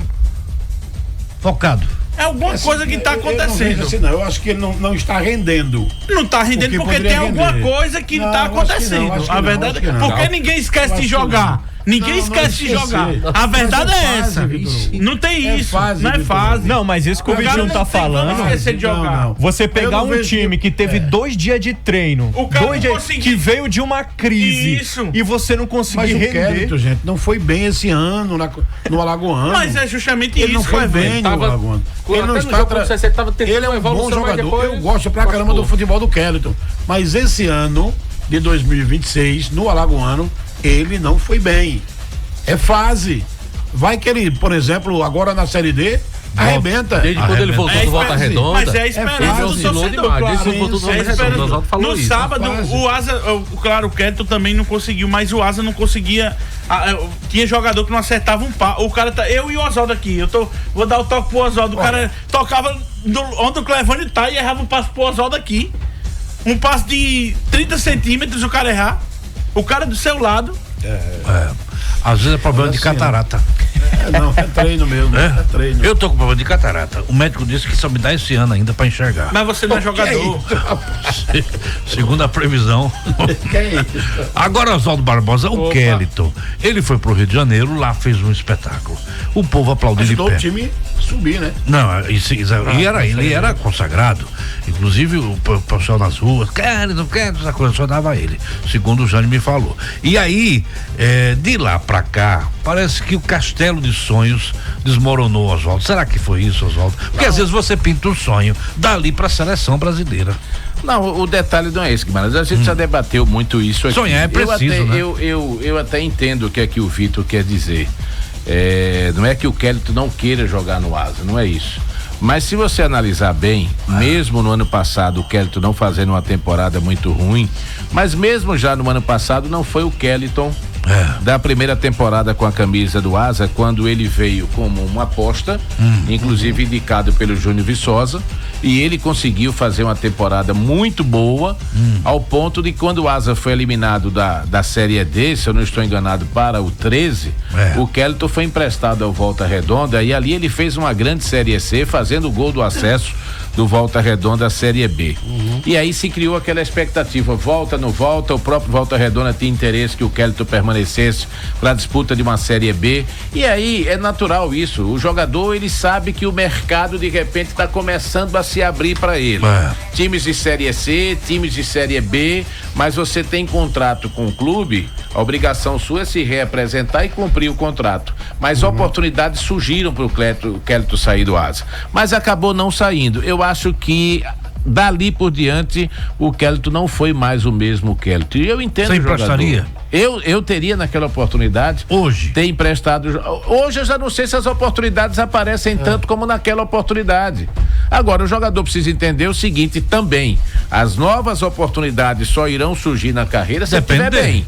Speaker 1: focado.
Speaker 3: É alguma coisa que tá acontecendo.
Speaker 2: Eu acho que ele não está rendendo.
Speaker 3: Não tá rendendo porque tem alguma coisa que não tá acontecendo. A verdade é porque ninguém esquece de jogar. Ninguém esquece de jogar. A verdade é essa. Não tem isso. Não é fase.
Speaker 4: Não, mas isso que o Vitinho tá falando.
Speaker 3: Esquecer de jogar.
Speaker 4: Você pegar um time que teve 2 dias de treino,
Speaker 3: o cara 2 dias
Speaker 4: que veio de uma crise e você não conseguiu render.
Speaker 2: Mas o Kelton, gente, não foi bem esse ano no Alagoano.
Speaker 3: Mas é justamente
Speaker 2: ele
Speaker 3: isso.
Speaker 2: Não foi bem no Alagoano. Ele não está ele é um bom jogador. Eu gosto pra caramba do futebol do Kelton. Mas esse ano de 2026 no Alagoano ele não foi bem. É fase. Vai que ele, por exemplo, agora na Série D, arrebenta.
Speaker 6: Desde quando ele voltou do Volta Redonda.
Speaker 3: Mas é a esperança do torcedor. No sábado, o Asa, claro, o Kelton também não conseguiu, mas o Asa não conseguia. Tinha jogador que não acertava um pau. O cara tá. Eu e o Oswaldo aqui. Vou dar o toque pro Oswaldo. O cara tocava onde o Clevânio tá e errava um passo pro Oswaldo aqui. Um passo de 30 centímetros, o cara errar. O cara do seu lado.
Speaker 1: Às vezes é problema de catarata.
Speaker 2: Não, é treino mesmo. É treino.
Speaker 1: Eu tô com problema de catarata. O médico disse que só me dá esse ano ainda pra enxergar.
Speaker 3: Mas você não é jogador.
Speaker 1: Segundo a previsão. Agora, Oswaldo Barbosa, o Kelton, ele foi pro Rio de Janeiro, lá fez um espetáculo. O povo aplaudiu de pé.
Speaker 2: O time subir, né?
Speaker 1: Não, ele era consagrado. Inclusive o pessoal nas ruas, não quer, só dava ele, segundo o Jânio me falou. E aí, de lá pra cá, parece que o castelo de sonhos desmoronou, Oswaldo. Será que foi isso, Oswaldo? Porque às vezes você pinta um sonho dali pra seleção brasileira.
Speaker 5: Não, o detalhe não é esse, Guimarães. A gente já debateu muito isso aqui.
Speaker 1: Sonhar é preciso,
Speaker 5: eu até entendo o que é que o Vitor quer dizer. Não é que o Kelton não queira jogar no Asa, não é isso. Mas se você analisar bem, mesmo no ano passado o Kelton não fazendo uma temporada muito ruim, mas mesmo já no ano passado não foi o Kelton da primeira temporada com a camisa do Asa, quando ele veio como uma aposta, inclusive indicado pelo Júnior Viçosa, e ele conseguiu fazer uma temporada muito boa, ao ponto de quando o Asa foi eliminado da Série D, se eu não estou enganado, para o 13, o Kelton foi emprestado ao Volta Redonda e ali ele fez uma grande Série C, fazendo o gol do acesso do Volta Redonda à Série B. E aí se criou aquela expectativa, volta, não volta, o próprio Volta Redonda tinha interesse que o Kelton permanecesse para a disputa de uma Série B, e aí é natural isso, o jogador ele sabe que o mercado de repente está começando a se abrir para ele. Times de Série C, times de Série B, mas você tem contrato com o clube, a obrigação sua é se reapresentar e cumprir o contrato, mas oportunidades surgiram para o Kelton sair do Asa, mas acabou não saindo. Eu acho que dali por diante o Kelton não foi mais o mesmo Kelton. Eu entendo.
Speaker 1: Você emprestaria?
Speaker 5: Eu teria naquela oportunidade
Speaker 1: hoje
Speaker 5: ter emprestado. Hoje eu já não sei se as oportunidades aparecem tanto como naquela oportunidade. Agora, o jogador precisa entender o seguinte também: as novas oportunidades só irão surgir na carreira se ele estiver bem.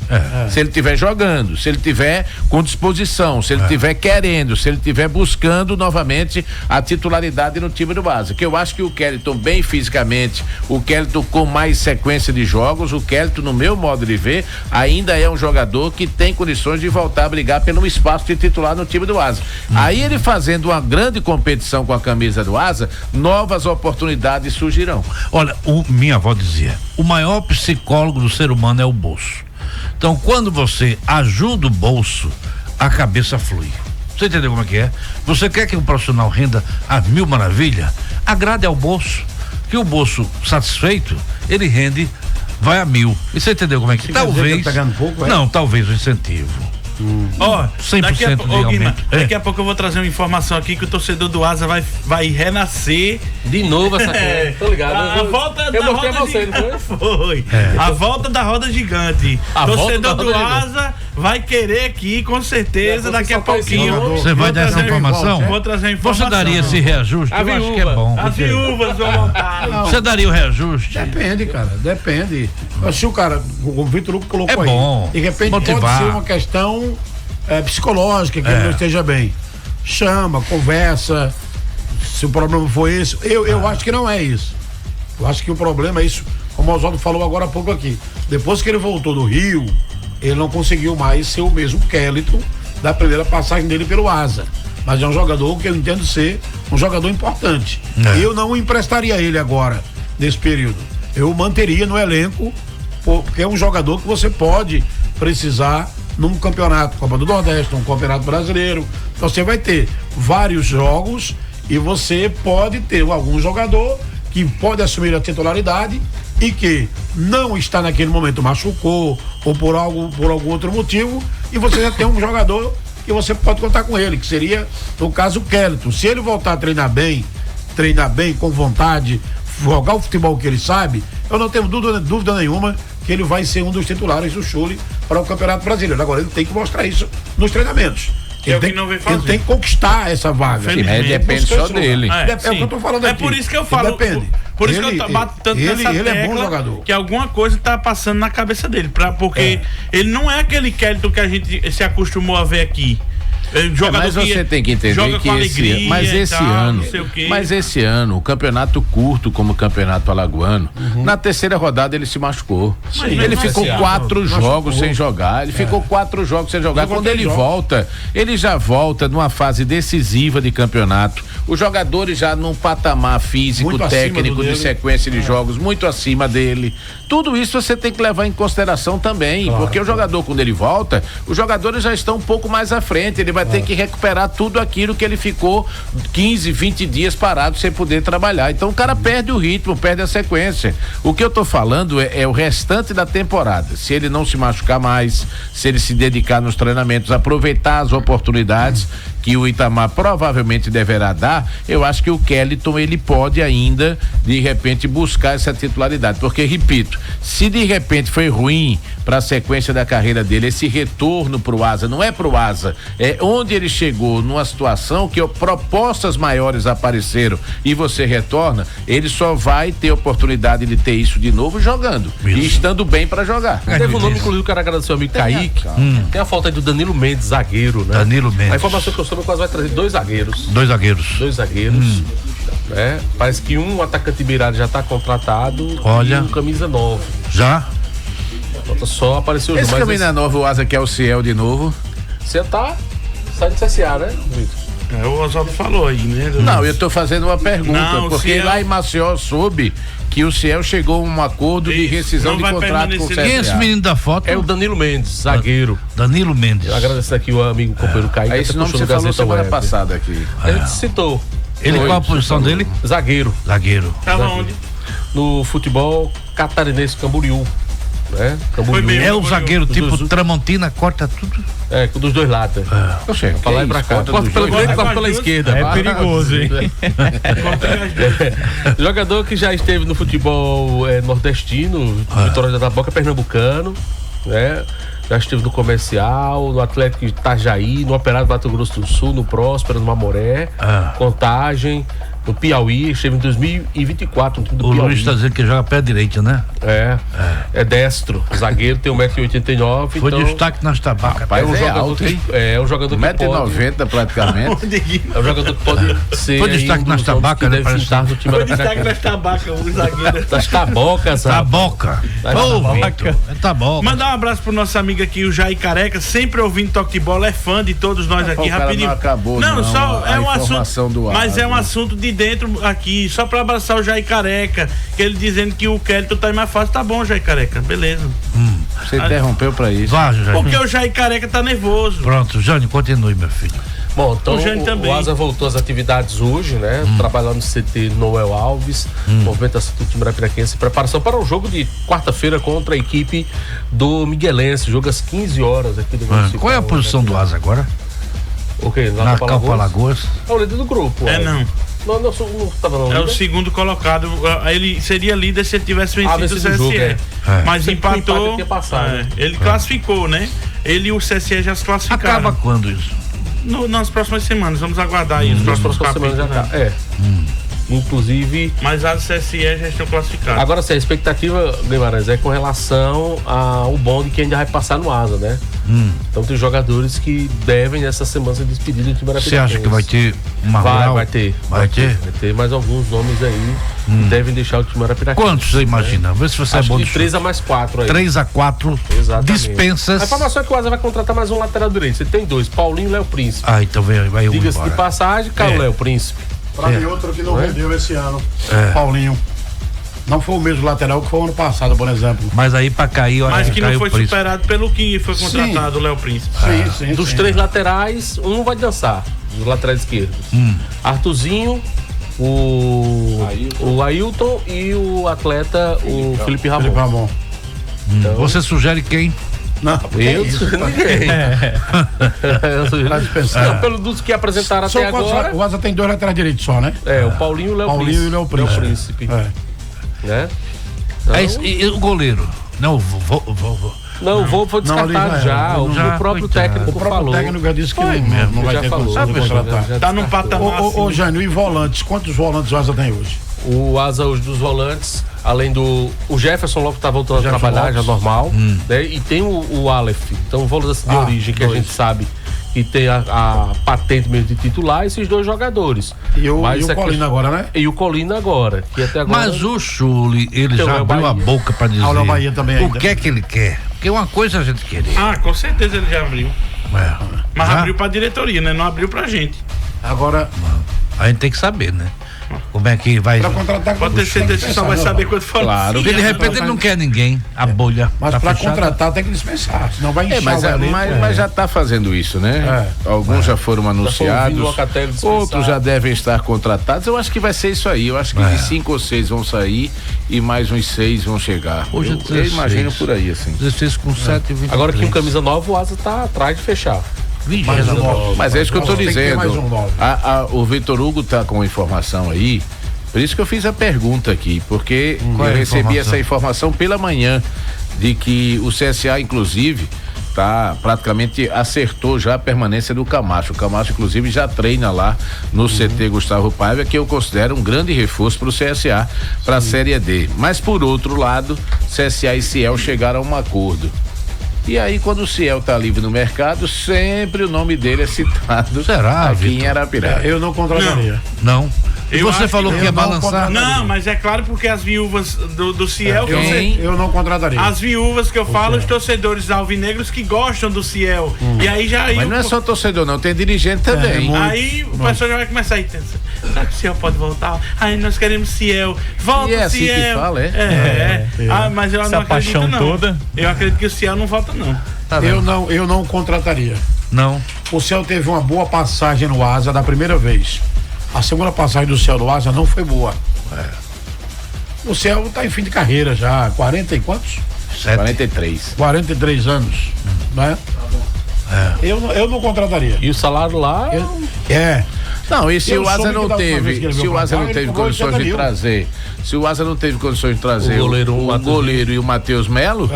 Speaker 5: Se ele estiver jogando, se ele estiver com disposição, se ele estiver querendo, se ele estiver buscando novamente a titularidade no time do Asa. Que eu acho que o Kellyton bem fisicamente, o Kellyton com mais sequência de jogos, o Kellyton, no meu modo de ver, ainda é um jogador que tem condições de voltar a brigar pelo espaço de titular no time do Asa. Aí ele fazendo uma grande competição com a camisa do Asa, novas oportunidades surgirão.
Speaker 1: Olha, minha avó dizia, o maior psicólogo do ser humano é o bolso. Então, quando você ajuda o bolso, a cabeça flui. Você entendeu como é que é? Você quer que um profissional renda a 1000 maravilha? Agrade ao bolso. Que o bolso satisfeito, ele rende, vai a 1000. E você entendeu como é que? Talvez.
Speaker 2: Tá ganhando pouco,
Speaker 1: não, talvez o incentivo. 100% de aumento.
Speaker 3: Daqui a pouco eu vou trazer uma informação aqui que o torcedor do Asa vai renascer.
Speaker 6: De novo essa coisa. Tô ligado.
Speaker 3: A volta da roda gigante. Foi. A volta da roda gigante. Torcedor do Asa vai querer aqui, com certeza, daqui a pouquinho.
Speaker 1: Você vai dar essa informação?
Speaker 3: Vou trazer informação.
Speaker 1: Você daria esse reajuste? Eu acho que é bom.
Speaker 3: As viúvas vão montar.
Speaker 1: Você daria o reajuste?
Speaker 2: Depende, cara, depende. Se o cara, o Vitor Hugo colocou aí,
Speaker 1: bom,
Speaker 2: de repente
Speaker 1: motivar.
Speaker 2: pode ser uma questão psicológica, que ele não esteja bem. Chama, conversa, se o problema for esse. Eu acho que não é isso. Eu acho que o problema é isso, como o Oswaldo falou agora há pouco aqui. Depois que ele voltou do Rio, ele não conseguiu mais ser o mesmo Kellyton da primeira passagem dele pelo Asa. Mas é um jogador que eu entendo ser um jogador importante. Eu não emprestaria ele agora, nesse período. Eu manteria no elenco, porque é um jogador que você pode precisar num campeonato, Copa do Nordeste, num campeonato brasileiro. Então você vai ter vários jogos e você pode ter algum jogador que pode assumir a titularidade e que não está naquele momento, machucou ou por algum outro motivo, e você já tem um jogador que você pode contar com ele, que seria, no caso, o Kellyton. Se ele voltar a treinar bem, com vontade, jogar o futebol que ele sabe, eu não tenho dúvida nenhuma que ele vai ser um dos titulares do Chule para o Campeonato Brasileiro. Agora, ele tem que mostrar isso nos treinamentos. Ele tem que conquistar essa vaga.
Speaker 5: Depende só dele.
Speaker 2: É o que eu tô falando aqui.
Speaker 3: É por isso que eu falo.
Speaker 2: Depende.
Speaker 3: Por isso que eu bato tanto nessa
Speaker 2: ele é bom
Speaker 3: tecla,
Speaker 2: jogador.
Speaker 3: que alguma coisa tá passando na cabeça dele. Porque ele não é aquele Kellyton que a gente se acostumou a ver aqui.
Speaker 5: Mas você tem que entender que esse ano, o campeonato curto como o campeonato alagoano, na terceira rodada ele se machucou. Ele ficou 4 jogos sem jogar. Ele ficou 4 jogos sem jogar. Quando ele volta, ele já volta numa fase decisiva de campeonato. Os jogadores já num patamar físico, muito técnico, de sequência de jogos, muito acima dele. Tudo isso você tem que levar em consideração também, porque o jogador, quando ele volta, os jogadores já estão um pouco mais à frente. Ele vai ter que recuperar tudo aquilo que ele ficou 15, 20 dias parado sem poder trabalhar. Então o cara perde o ritmo, perde a sequência. O que eu tô falando é o restante da temporada. Se ele não se machucar mais, se ele se dedicar nos treinamentos, aproveitar as oportunidades que o Itamar provavelmente deverá dar, eu acho que o Kellyton, ele pode ainda, de repente, buscar essa titularidade, porque, repito, se de repente foi ruim para a sequência da carreira dele, esse retorno pro Asa, não é pro Asa, é onde ele chegou numa situação que propostas maiores apareceram e você retorna, ele só vai ter oportunidade de ter isso de novo jogando e estando bem para jogar.
Speaker 6: Teve um nome, inclusive, eu quero agradecer ao amigo Kaique. Tem a falta aí do Danilo Mendes, zagueiro, né?
Speaker 1: Danilo Mendes.
Speaker 6: A informação que eu soube quase vai trazer 2 zagueiros.
Speaker 1: 2 zagueiros.
Speaker 6: 2 zagueiros. Né? Parece que um atacante beirado já está contratado.
Speaker 1: Olha.
Speaker 6: E um camisa 9.
Speaker 1: Já?
Speaker 6: Só apareceu
Speaker 5: esse camisa 9, o Asa, que é o Ciel de novo.
Speaker 6: Você tá saindo do CSA, né, Vitor?
Speaker 3: O Oswaldo falou aí, né?
Speaker 5: Não, eu tô fazendo uma pergunta, porque
Speaker 3: Ciel...
Speaker 5: lá em Maceió soube que o Ciel chegou a um acordo de rescisão de contrato com o CSA.
Speaker 1: Quem é esse menino da foto?
Speaker 6: É o Danilo Mendes, zagueiro.
Speaker 1: Danilo Mendes.
Speaker 6: Eu agradeço aqui o amigo companheiro Kaique.
Speaker 5: Esse nome você falou semana passada aqui.
Speaker 6: A gente citou.
Speaker 1: Ele, qual a posição dele?
Speaker 6: Zagueiro.
Speaker 1: Zagueiro.
Speaker 3: Tava onde?
Speaker 6: No futebol catarinense Camboriú. Né?
Speaker 1: É o zagueiro tipo Tramontina, corta tudo.
Speaker 6: É, dos 2 lados.
Speaker 5: Oxe,
Speaker 6: pra lá e pra cá. Corta pela direita e corta pela esquerda.
Speaker 4: É perigoso, hein?
Speaker 6: Jogador que já esteve no futebol nordestino, Vitória da Boca, pernambucano, né? Já esteve no Comercial, no Atlético de Itajaí, no Operário do Mato Grosso do Sul, no Próspero, no Mamoré, Contagem, no Piauí, esteve em 2024 no time do
Speaker 1: o
Speaker 6: Piauí.
Speaker 1: Luiz está dizendo que joga pé direito, né?
Speaker 6: É destro, zagueiro, tem 1,89 m.
Speaker 1: Foi destaque nas tabacas.
Speaker 5: Rapaz,
Speaker 6: um jogador
Speaker 5: alto, hein?
Speaker 6: é um jogador que
Speaker 5: 1,90 m praticamente.
Speaker 6: É um jogador que pode ser.
Speaker 1: Foi destaque nas tabacas, né?
Speaker 6: Deve estar no time
Speaker 3: Foi destaque nas tabacas, o zagueiro.
Speaker 6: das tabocas, sabe?
Speaker 1: Taboca. Taboca.
Speaker 3: Mandar um abraço pro nosso amigo aqui, o Jair Careca, sempre ouvindo Toque de Bola, é fã de todos nós aqui,
Speaker 5: o cara
Speaker 3: rapidinho.
Speaker 5: não acabou,
Speaker 3: só
Speaker 5: a
Speaker 3: é um
Speaker 5: informação
Speaker 3: assunto,
Speaker 5: do
Speaker 3: mas
Speaker 5: Asa,
Speaker 3: é um
Speaker 5: né?
Speaker 3: assunto de dentro aqui, só pra abraçar o Jair Careca, que ele dizendo que o Kelton tá em mais fácil, tá bom, Jair Careca, beleza.
Speaker 5: Você interrompeu pra isso.
Speaker 1: Vá, Jair.
Speaker 3: Porque o Jair Careca tá nervoso.
Speaker 1: Pronto, Jânio, continue, meu filho.
Speaker 6: Bom, então
Speaker 3: O Jânio também.
Speaker 6: o Asa voltou às atividades hoje, né? Trabalhando no CT Noel Alves, movimentação do time Arapiraquense, preparação para o jogo de quarta-feira contra a equipe do Miguelense, jogo às 15 horas aqui do município.
Speaker 1: Qual é a posição do Asa agora?
Speaker 6: O quê?
Speaker 1: Na Copa Alagoas?
Speaker 6: É o líder do grupo.
Speaker 3: Não.
Speaker 6: Não tava não.
Speaker 3: É o segundo colocado. Ele seria líder se ele tivesse vencido o
Speaker 6: vencido o
Speaker 3: CSE.
Speaker 6: jogo, é.
Speaker 3: Mas
Speaker 6: Sempre com
Speaker 3: empatou.
Speaker 6: empate tinha passado.
Speaker 3: Ele classificou, né? Ele e o CSE já se classificaram.
Speaker 1: Acaba quando isso?
Speaker 3: Nas próximas semanas. Vamos aguardar aí os
Speaker 6: Nas
Speaker 3: próximos
Speaker 6: próximas semanas já
Speaker 3: capítulos.
Speaker 6: tá. Inclusive.
Speaker 3: Mas as CSE já estão classificadas.
Speaker 6: Agora sim, a expectativa, Guimarães, é com relação ao bonde que ainda vai passar no Asa, né? Então tem jogadores que devem nessa semana ser despedidos do time Arapiraquense.
Speaker 1: Você acha que vai ter uma rural?
Speaker 6: Vai ter.
Speaker 1: Vai ter?
Speaker 6: Vai ter mais alguns nomes aí que devem deixar o time Arapiraquense.
Speaker 1: Quantos você imagina? Vê se você
Speaker 6: Acho
Speaker 1: é bom
Speaker 6: que
Speaker 1: de
Speaker 6: 3 a mais 4 aí.
Speaker 1: 3 a 4
Speaker 6: Exatamente.
Speaker 1: dispensas.
Speaker 6: A informação é que o Asa vai contratar mais um lateral direito. Você tem 2, Paulinho e Léo Príncipe.
Speaker 1: Ah, então vai um
Speaker 6: Diga-se de
Speaker 1: embora.
Speaker 6: passagem, cara, o Léo Príncipe.
Speaker 2: Pra mim, outro que não
Speaker 6: Não é?
Speaker 2: rendeu esse ano. Paulinho. Não foi o mesmo lateral que foi o ano passado, por exemplo.
Speaker 1: Mas aí pra cair, olha,
Speaker 3: Mas que não
Speaker 1: caiu
Speaker 3: foi
Speaker 1: o Príncipe.
Speaker 3: superado pelo que foi contratado, o Léo Príncipe.
Speaker 2: Sim.
Speaker 6: Dos 3 laterais, um vai dançar. Dos laterais esquerdos. Arthurzinho, o Ailton e o atleta, o Felipe Ramon.
Speaker 2: Felipe Ramon.
Speaker 6: Então,
Speaker 1: Você sugere quem?
Speaker 2: Não,
Speaker 6: eu ninguém.
Speaker 2: Pra dispensar.
Speaker 6: Não, pelo dos que apresentaram
Speaker 2: São
Speaker 6: até
Speaker 2: quantos-
Speaker 6: agora.
Speaker 2: O Asa tem 2 laterais direitos só, né?
Speaker 6: O Paulinho e o Léo
Speaker 2: Paulinho
Speaker 6: Príncipe.
Speaker 2: e o Léo Príncipe.
Speaker 6: Né? Então,
Speaker 1: É isso, e o goleiro? Não,
Speaker 6: não, vou descartar
Speaker 2: ali já
Speaker 6: já.
Speaker 2: era.
Speaker 6: O
Speaker 1: Já,
Speaker 6: próprio
Speaker 1: coitado.
Speaker 6: técnico
Speaker 2: O próprio
Speaker 6: falou.
Speaker 2: técnico já disse que
Speaker 1: Foi
Speaker 2: não
Speaker 1: mesmo,
Speaker 2: vai
Speaker 6: já
Speaker 2: ter
Speaker 6: falou.
Speaker 2: condição de
Speaker 6: Já
Speaker 2: contratar.
Speaker 3: Tá num patamar
Speaker 2: Ô,
Speaker 3: assim.
Speaker 2: Jânio, e volantes? Quantos volantes o Asa tem hoje?
Speaker 6: O Asa hoje dos volantes, além do. O Jefferson logo tá voltando a
Speaker 2: Jefferson
Speaker 6: trabalhar,
Speaker 2: Lopes.
Speaker 6: já normal. Né? E tem o Aleph. Então, volantes de origem que a gente sabe que tem a patente mesmo de titular, esses 2 jogadores.
Speaker 2: E o
Speaker 6: Mas
Speaker 2: Colina agora, né?
Speaker 6: E o Colina agora, que até agora.
Speaker 1: Mas o Chuli, ele
Speaker 6: Então,
Speaker 1: já
Speaker 6: é o
Speaker 1: abriu a
Speaker 6: Bahia.
Speaker 1: boca pra dizer
Speaker 2: Ah, o Léo Bahia também
Speaker 1: o
Speaker 2: ainda.
Speaker 1: que é que ele quer. Porque uma coisa é a gente querer.
Speaker 3: Com certeza ele já abriu. Mas
Speaker 1: Já?
Speaker 3: abriu pra diretoria, né? Não abriu pra gente.
Speaker 2: Agora,
Speaker 1: A gente tem que saber, né? Como é que vai.
Speaker 2: pra contratar...
Speaker 3: Pode ter certeza que só vai saber quando for.
Speaker 5: Claro.
Speaker 1: Porque de repente ele não quer ninguém. A bolha.
Speaker 2: Mas
Speaker 1: tá
Speaker 2: pra
Speaker 1: fechada.
Speaker 2: contratar tem que dispensar, senão vai inchar
Speaker 5: Mas,
Speaker 2: o elenco.
Speaker 5: mas já está fazendo isso, né? Alguns já foram
Speaker 6: ouvindo
Speaker 5: anunciados,
Speaker 6: o Locatelli dispensar.
Speaker 5: outros já devem estar contratados. Eu acho que vai ser isso aí. Eu acho que de 5 ou 6 vão sair e mais uns 6 vão chegar.
Speaker 1: Hoje é
Speaker 5: eu
Speaker 1: 16.
Speaker 5: imagino por aí, assim.
Speaker 1: 16 com 7 e 20.
Speaker 6: Agora que um camisa nova, o Asa tá atrás de fechar.
Speaker 5: Mas é isso que eu estou
Speaker 2: Tem que ter
Speaker 5: dizendo.
Speaker 2: mais um nove.
Speaker 5: O Vitor Hugo tá com informação aí. Por isso que eu fiz a pergunta aqui, porque
Speaker 1: Qual é
Speaker 5: eu
Speaker 1: a
Speaker 5: recebi
Speaker 1: informação?
Speaker 5: essa informação pela manhã de que o CSA, inclusive, praticamente acertou já a permanência do Camacho. O Camacho, inclusive, já treina lá no CT Gustavo Paiva, que eu considero um grande reforço para o CSA para a Série D. Mas por outro lado, CSA e Ciel chegaram a um acordo. E aí, quando o Ciel tá livre no mercado, sempre o nome dele é citado.
Speaker 1: Será,
Speaker 5: aqui em
Speaker 1: Vitor?
Speaker 5: Arapiraca.
Speaker 2: Eu não contrataria.
Speaker 1: Não. E
Speaker 3: Eu
Speaker 1: você
Speaker 3: acho
Speaker 1: falou
Speaker 3: que
Speaker 1: que ia
Speaker 2: eu não
Speaker 1: balançar?
Speaker 3: Não, mas é claro porque as viúvas do Ciel.
Speaker 2: Eu não contrataria.
Speaker 3: As viúvas que eu falo, os torcedores alvinegros que gostam do Ciel. E aí já.
Speaker 5: Mas não é só torcedor, não, tem dirigente também.
Speaker 3: Aí o pessoal já vai começar a entender. Será que o Ciel pode voltar? Aí nós queremos Ciel. Volta,
Speaker 5: E é assim que
Speaker 3: Ciel.
Speaker 5: fala, é?
Speaker 3: Mas eu
Speaker 4: Essa
Speaker 3: não acredito,
Speaker 4: paixão
Speaker 3: não.
Speaker 4: toda.
Speaker 3: Eu acredito que o Ciel não volta, não.
Speaker 1: Tá
Speaker 2: Eu não contrataria.
Speaker 1: Não.
Speaker 2: O Ciel teve uma boa passagem no Asa da primeira vez. A segunda passagem do Ciel no Asa não foi boa. O Ciel tá em fim de carreira já, 40 e quantos?
Speaker 5: 43.
Speaker 2: 43 anos, né? Eu não contrataria.
Speaker 6: E o salário lá.
Speaker 5: Não, e se
Speaker 2: Eu
Speaker 5: o Asa
Speaker 2: soube
Speaker 5: não
Speaker 2: que da última vez que
Speaker 5: teve,
Speaker 2: ele
Speaker 5: se
Speaker 2: veio
Speaker 5: o
Speaker 2: pra
Speaker 5: Asa
Speaker 2: cá,
Speaker 5: não
Speaker 2: ele
Speaker 5: teve
Speaker 2: cobrou
Speaker 5: condições
Speaker 2: 80
Speaker 5: de
Speaker 2: mil.
Speaker 5: trazer, se o Asa não teve condições de trazer o goleiro e o Matheus Melo,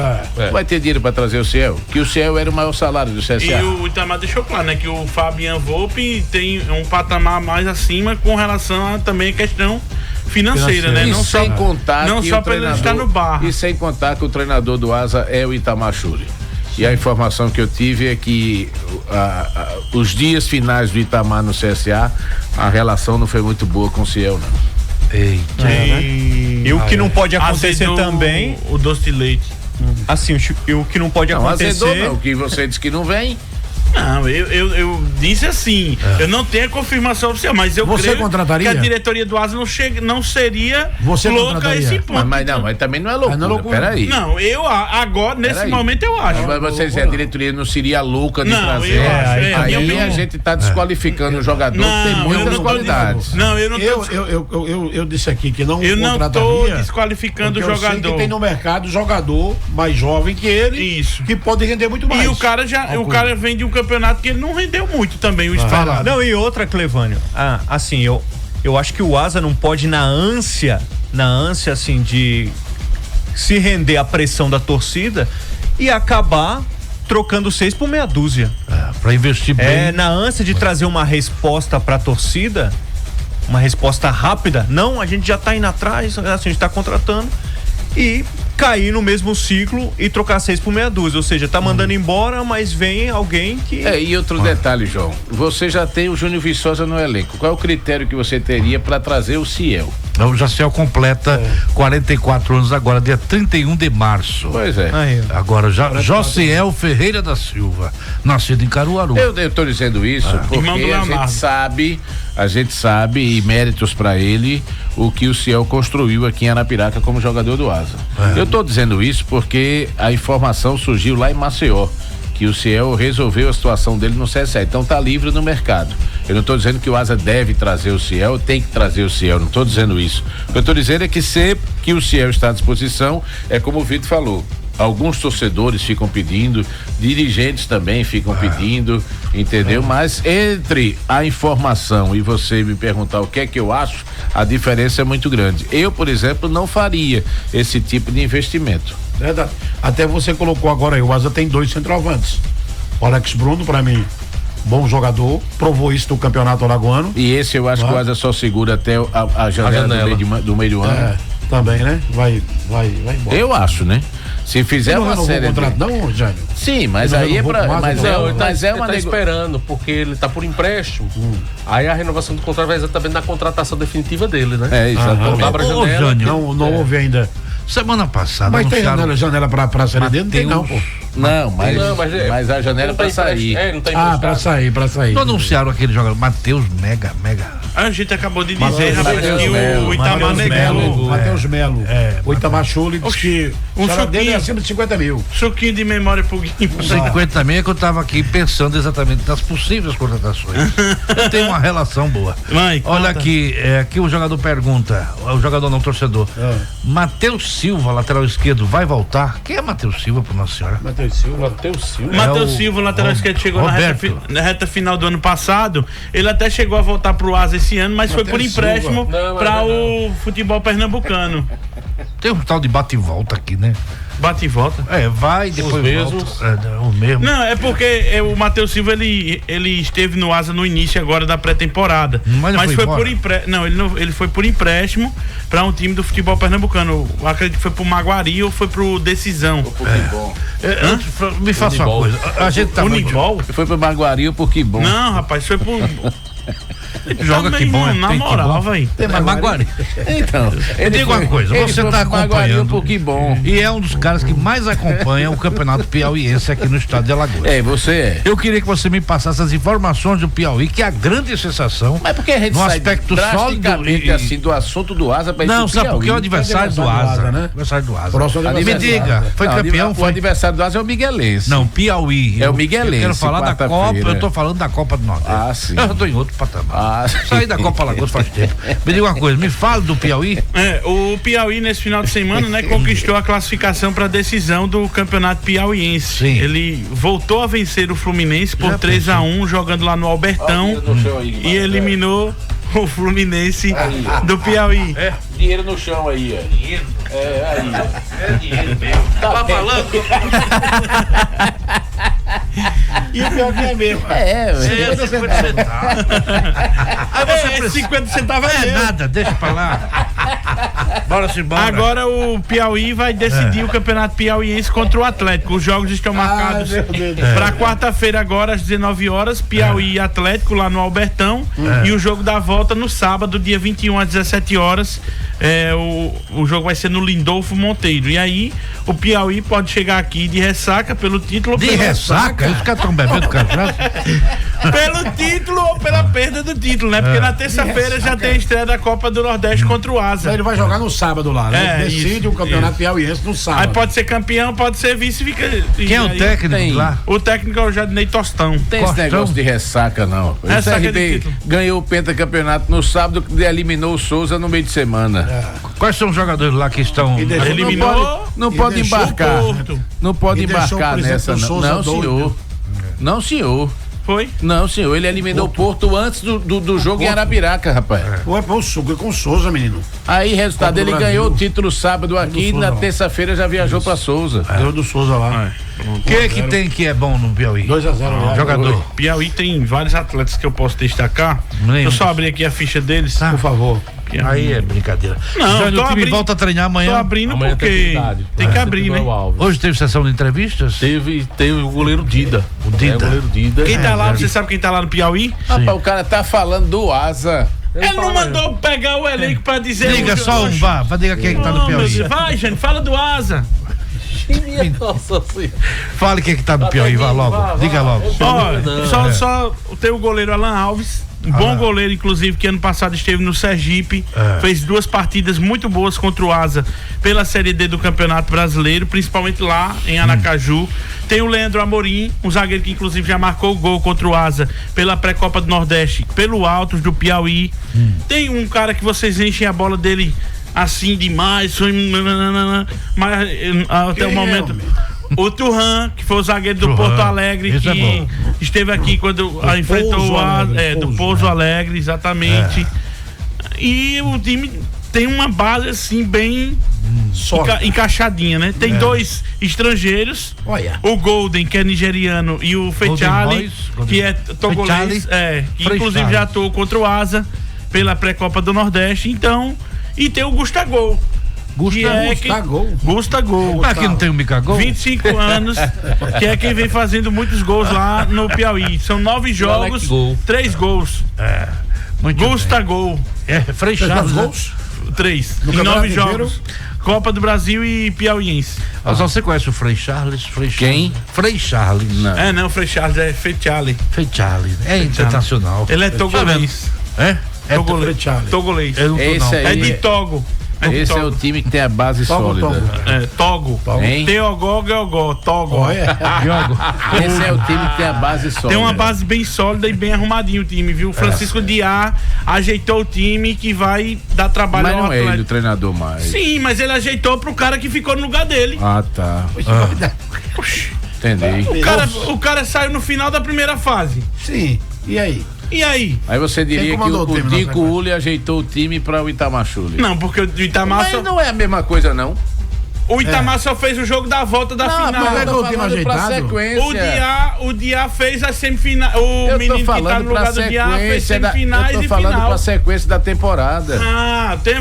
Speaker 5: vai ter dinheiro para trazer o Ciel, que o Ciel era o maior salário do CSA.
Speaker 3: E o Itamar deixou claro, né, que o Fabian Volpe tem um patamar mais acima com relação a também a questão financeira, né?
Speaker 5: E
Speaker 3: Não
Speaker 5: sem
Speaker 3: só,
Speaker 5: contar
Speaker 3: não
Speaker 5: que
Speaker 3: só
Speaker 5: o
Speaker 3: para ele
Speaker 5: treinador,
Speaker 3: estar no bar.
Speaker 5: e sem contar que o treinador do Asa é o Itamar Schuri. E a informação que eu tive é que os dias finais do Itamar no CSA, a relação não foi muito boa com o Ciel, não.
Speaker 1: Eita.
Speaker 4: E o que não pode acontecer
Speaker 3: Azedou
Speaker 4: também,
Speaker 3: o doce de leite.
Speaker 4: assim, o que não pode
Speaker 5: Não,
Speaker 4: acontecer.
Speaker 5: azedou não, que você disse que não vem.
Speaker 3: Não, eu disse assim, eu não tenho a confirmação oficial, mas eu
Speaker 2: Você
Speaker 3: creio
Speaker 2: contrataria?
Speaker 3: que a diretoria do Asa não seria
Speaker 2: Você
Speaker 3: louca a
Speaker 2: contrataria?
Speaker 3: esse ponto.
Speaker 5: Mas também não é loucura,
Speaker 2: não é loucura.
Speaker 5: peraí.
Speaker 3: Não, eu agora, nesse
Speaker 5: Peraí.
Speaker 3: momento, eu acho.
Speaker 5: Mas você dizer a diretoria não seria louca de
Speaker 3: Não,
Speaker 5: trazer.
Speaker 3: eu acho, é,
Speaker 5: aí
Speaker 3: minha
Speaker 5: a
Speaker 3: opinião.
Speaker 5: gente tá desqualificando o jogador que tem
Speaker 3: eu
Speaker 5: muitas
Speaker 3: não tô
Speaker 5: qualidades.
Speaker 3: dizendo- Não, eu não tô.
Speaker 2: Eu disse aqui que não
Speaker 3: Eu não tô
Speaker 2: contrataria,
Speaker 3: desqualificando o
Speaker 2: porque eu sei
Speaker 3: jogador.
Speaker 2: que tem no mercado jogador mais jovem que ele,
Speaker 3: Isso.
Speaker 2: que pode render muito mais.
Speaker 3: E o cara vem de um campeonato que ele não rendeu muito também, o esperado.
Speaker 4: Não, e outra, Clevânio, assim, eu acho que o Asa não pode na ânsia assim de se render à pressão da torcida e acabar trocando 6 por meia dúzia.
Speaker 1: Pra investir bem.
Speaker 4: Na ânsia de trazer uma resposta pra torcida, uma resposta rápida, não, a gente já tá indo atrás, assim, a gente tá contratando, e cair no mesmo ciclo e trocar 6 por meia dúzia, ou seja, tá mandando embora, mas vem alguém que...
Speaker 5: E outro detalhe, João, você já tem o Júnior Viçosa no elenco, qual é o critério que você teria para trazer o Ciel?
Speaker 1: O Jaciel completa 44 anos agora, dia 31 de março.
Speaker 5: Pois é.
Speaker 1: Agora, Josiel Ferreira da Silva, nascido em Caruaru.
Speaker 5: Eu tô dizendo isso porque a gente sabe, e méritos para ele, o que o Ciel construiu aqui em Arapiraca como jogador do Asa. Eu tô dizendo isso porque a informação surgiu lá em Maceió, que o Ciel resolveu a situação dele no CSA, então tá livre no mercado. Eu não estou dizendo que o Asa deve trazer o Ciel, tem que trazer o Ciel, não estou dizendo isso. O que eu estou dizendo é que sempre que o Ciel está à disposição, é como o Vitor falou, alguns torcedores ficam pedindo, dirigentes também ficam pedindo, entendeu? Mas entre a informação e você me perguntar o que é que eu acho, a diferença é muito grande. Eu, por exemplo, não faria esse tipo de investimento.
Speaker 2: Verdade. Até você colocou agora aí, o Asa tem 2 centroavantes. O Alex Bruno, para mim, bom jogador, provou isso no Campeonato Alagoano.
Speaker 5: E esse eu acho que o Asa só segura até a janela do meio do ano.
Speaker 2: Também, né? Vai embora.
Speaker 5: Eu acho, né? Se fizer uma série.
Speaker 2: Não, Jânio?
Speaker 5: Sim, mas aí é pra. Mas é uma
Speaker 6: ele tá esperando, porque ele tá por empréstimo. Aí a renovação do contrato vai exatamente na contratação definitiva dele, né?
Speaker 5: É, exatamente.
Speaker 6: Não abre a janela.
Speaker 2: Não houve ainda.
Speaker 1: Semana passada.
Speaker 2: Mas tem janela pra Série D? Não tem não, pô.
Speaker 5: Não, mas a janela é pra sair.
Speaker 6: Não tá
Speaker 2: pra sair.
Speaker 1: Não anunciaram aquele jogador, Matheus Mega.
Speaker 3: A gente acabou de dizer, rapaz,
Speaker 5: Matheus
Speaker 3: que
Speaker 5: Melo.
Speaker 3: o Itamar negou.
Speaker 2: Matheus Melo. O Itamar Schulli disse que
Speaker 3: um
Speaker 2: o salário dele é
Speaker 3: suquinho.
Speaker 2: acima de 50 mil.
Speaker 3: Suquinho de memória pro Guinho.
Speaker 1: 50 mil é que eu tava aqui pensando exatamente nas possíveis contratações. Eu tenho uma relação boa. Olha aqui, aqui o jogador pergunta, o jogador não, torcedor. Matheus Silva, lateral esquerdo, vai voltar? Quem é Matheus Silva, por Nossa Senhora?
Speaker 2: Matheus Silva,
Speaker 3: Silva, lateral esquerdo, chegou na reta final do ano passado. Ele até chegou a voltar pro Asa esse ano, mas foi por empréstimo para o futebol pernambucano.
Speaker 1: Tem um tal de bate e volta aqui, né?
Speaker 3: Bate e volta?
Speaker 1: Vai, depois volta. O mesmo.
Speaker 3: Não, é porque o Matheus Silva, ele esteve no Asa no início agora da pré-temporada. Mas foi por empréstimo. Ele foi por empréstimo para um time do futebol pernambucano. Eu acredito que foi pro Maguari ou foi pro Decisão.
Speaker 1: Me faça uma coisa. A gente tá
Speaker 3: Unibol?
Speaker 5: Foi pro Maguari ou pro Que Bom?
Speaker 3: Não, rapaz, foi pro.
Speaker 1: Joga Que Bom,
Speaker 3: na moral, velho.
Speaker 1: Tem Maguari.
Speaker 5: Então,
Speaker 1: eu digo uma coisa, você tá acompanhando.
Speaker 5: Que Bom.
Speaker 1: E é um dos caras que mais acompanha o Campeonato Piauiense aqui no estado de Alagoas.
Speaker 5: Você é.
Speaker 1: Eu queria que você me passasse as informações do Piauí, que é a grande sensação.
Speaker 5: Mas porque a gente
Speaker 1: no
Speaker 5: sai
Speaker 1: aspecto sólido
Speaker 5: assim do assunto do Asa pra ir
Speaker 1: Não,
Speaker 5: pro
Speaker 1: sabe
Speaker 5: Piauí.
Speaker 1: porque é o adversário do Asa, né? Adversário do Asa. Me diga, foi campeão?
Speaker 5: O adversário do Asa é o Miguelense.
Speaker 1: Não, Piauí.
Speaker 5: É o Miguelense.
Speaker 1: Eu quero falar da Copa, eu tô falando da Copa do Nordeste.
Speaker 5: Sim.
Speaker 1: Eu tô em outro patamar. Saí da Copa Alagoas faz tempo. Me diga uma coisa, me fala do Piauí.
Speaker 3: O Piauí nesse final de semana, né, conquistou a classificação para a decisão do Campeonato Piauiense.
Speaker 1: Sim.
Speaker 3: Ele voltou a vencer o Fluminense por 3-1, jogando lá no Albertão, e eliminou o Fluminense do Piauí.
Speaker 5: Dinheiro no chão aí, ó.
Speaker 1: Dinheiro.
Speaker 5: Aí, ó.
Speaker 1: É dinheiro mesmo. Tá falando?
Speaker 2: E o pior que é mesmo.
Speaker 5: É,
Speaker 1: 50 centavos. Aí você precisa...
Speaker 3: 50 centavos
Speaker 1: é nada, deixa pra lá. Bora-se embora.
Speaker 3: Agora o Piauí vai decidir o Campeonato Piauiense contra o Atlético. Os jogos estão marcados para quarta-feira agora às 19 horas, Piauí e Atlético lá no Albertão, e o jogo da volta no sábado, dia 21 às 17 horas. O jogo vai ser no Lindolfo Monteiro. E aí o Piauí pode chegar aqui de ressaca pelo título.
Speaker 1: De ressaca? Os caras estão bebendo cachaça?
Speaker 3: Pelo título ou pela perda do título, né? Porque na terça-feira já tem a estreia da Copa do Nordeste contra o Asa.
Speaker 2: Ele vai jogar no sábado lá, né? Decide o Campeonato Piauiense no sábado.
Speaker 3: Aí pode ser campeão, pode ser vice.
Speaker 1: Quem é o técnico lá?
Speaker 3: O técnico é o Jadinei Tostão.
Speaker 5: Tem esse negócio de ressaca, não. O CRB ganhou o pentacampeonato no sábado, eliminou o Souza no meio de semana.
Speaker 1: Quais são os jogadores lá que estão...
Speaker 3: Eliminou.
Speaker 5: Não pode embarcar. Não pode embarcar nessa, não. Não, senhor. Não, senhor.
Speaker 3: Foi?
Speaker 5: Não, senhor. Ele eliminou o Porto antes do jogo em Arapiraca, rapaz.
Speaker 2: Ué, pô, com o Souza, menino.
Speaker 5: Aí, resultado, ele ganhou o título sábado aqui e na terça-feira já viajou pra Souza.
Speaker 2: Ganhou do Souza lá.
Speaker 1: Quem é que tem que é bom no Piauí?
Speaker 2: 2-0.
Speaker 1: Jogador.
Speaker 3: Piauí tem vários atletas que eu posso destacar. Eu só abrir aqui a ficha deles.
Speaker 2: Por favor.
Speaker 1: Aí é brincadeira.
Speaker 3: Não,
Speaker 1: o time volta a treinar amanhã.
Speaker 3: Tô abrindo
Speaker 6: Amanhã
Speaker 3: porque tem que abrir, né?
Speaker 1: Hoje teve sessão de entrevistas?
Speaker 6: Teve o goleiro Dida.
Speaker 1: O Dida.
Speaker 6: O goleiro Dida.
Speaker 3: Quem tá lá, você sabe quem tá lá no Piauí?
Speaker 5: Rapaz, o cara tá falando do Asa.
Speaker 3: Ele não mandou pegar o elenco pra dizer...
Speaker 1: Diga só vá diga quem é que tá no Piauí.
Speaker 3: Vai, gente, fala do Asa.
Speaker 1: Fale quem é que tá no Piauí, vá logo. Diga logo.
Speaker 3: Olha, só tem o goleiro Alan Alves. Um bom goleiro, inclusive, que ano passado esteve no Sergipe, fez 2 partidas muito boas contra o Asa pela Série D do Campeonato Brasileiro, principalmente lá em Aracaju. Tem o Leandro Amorim, um zagueiro que inclusive já marcou o gol contra o Asa pela pré-copa do Nordeste, pelo Altos do Piauí. Tem um cara que vocês enchem a bola dele assim demais, mas até o momento... O Turhan, que foi o zagueiro do Porto Alegre, que esteve aqui quando enfrentou o Asa, do Pouso Alegre, exatamente. E o time tem uma base assim bem encaixadinha, né? Tem 2 estrangeiros, o Golden, que é nigeriano, e o Fechali, que é togolês, que inclusive já atuou contra o Asa pela pré-copa do Nordeste. Então, e tem o Gustavo. Gustavo.
Speaker 1: Aqui não tem o Micagol?
Speaker 3: 25 anos, que é quem vem fazendo muitos gols lá no Piauí. São 9 jogos, 3 gols. Gustavo.
Speaker 1: Frei Charles.
Speaker 3: 3 em 9 jogos. Copa do Brasil e Piauiense.
Speaker 1: Você conhece o Frei Charles?
Speaker 5: Quem?
Speaker 1: Frei Charles.
Speaker 3: Não, Frei Charles é Fechali.
Speaker 1: Fechali. É internacional.
Speaker 3: Ele é togolês. Togolês. É de Togo.
Speaker 5: Esse é o time que tem a base sólida.
Speaker 3: Togo. Teogó, Togo.
Speaker 5: Esse é o time que tem a base sólida.
Speaker 3: Tem uma base bem sólida e bem arrumadinho o time, viu? Francisco Diá ajeitou o time que vai dar trabalho
Speaker 5: ao
Speaker 3: Atlético.
Speaker 5: Mas não é ele o treinador mais.
Speaker 3: Sim, mas ele ajeitou pro cara que ficou no lugar dele.
Speaker 5: Tá. Entendi.
Speaker 3: O cara saiu no final da primeira fase.
Speaker 2: Sim, e aí?
Speaker 5: Aí você diria que o Dico Uli ajeitou o time para o Itamachule.
Speaker 3: Não, porque o Itamar
Speaker 5: Mas não é a mesma coisa, não.
Speaker 3: O Itamar só fez o jogo da volta da final.
Speaker 2: Mas o time ajeitado.
Speaker 3: O Diá fez a semifinal. O menino que tá no lugar do Diá fez semifinais e final.
Speaker 5: Eu tô falando pra sequência da temporada.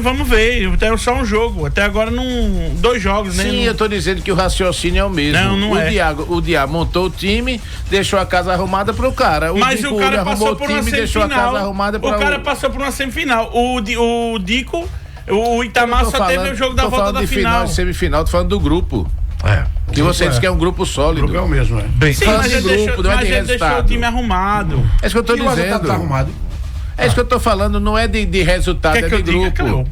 Speaker 3: Vamos ver. Tem só um jogo. Até agora 2 jogos, né?
Speaker 5: Sim, eu tô dizendo que o raciocínio é o mesmo.
Speaker 3: Não é.
Speaker 5: O Diá montou o time, deixou a casa arrumada pro cara.
Speaker 3: Mas o cara passou por uma semifinal.
Speaker 5: Deixou a casa arrumada pro
Speaker 3: cara passou por uma semifinal. O Dico... O Itamar só teve o jogo da volta da final.
Speaker 5: Semifinal, tô falando do grupo. Que você disse que é um grupo sólido.
Speaker 2: O grupo é o mesmo,
Speaker 3: Sim, mas ele deixou o time arrumado.
Speaker 5: É isso que eu tô dizendo.
Speaker 2: Tá arrumado.
Speaker 5: É isso que eu tô falando, não é de resultado, é de grupo.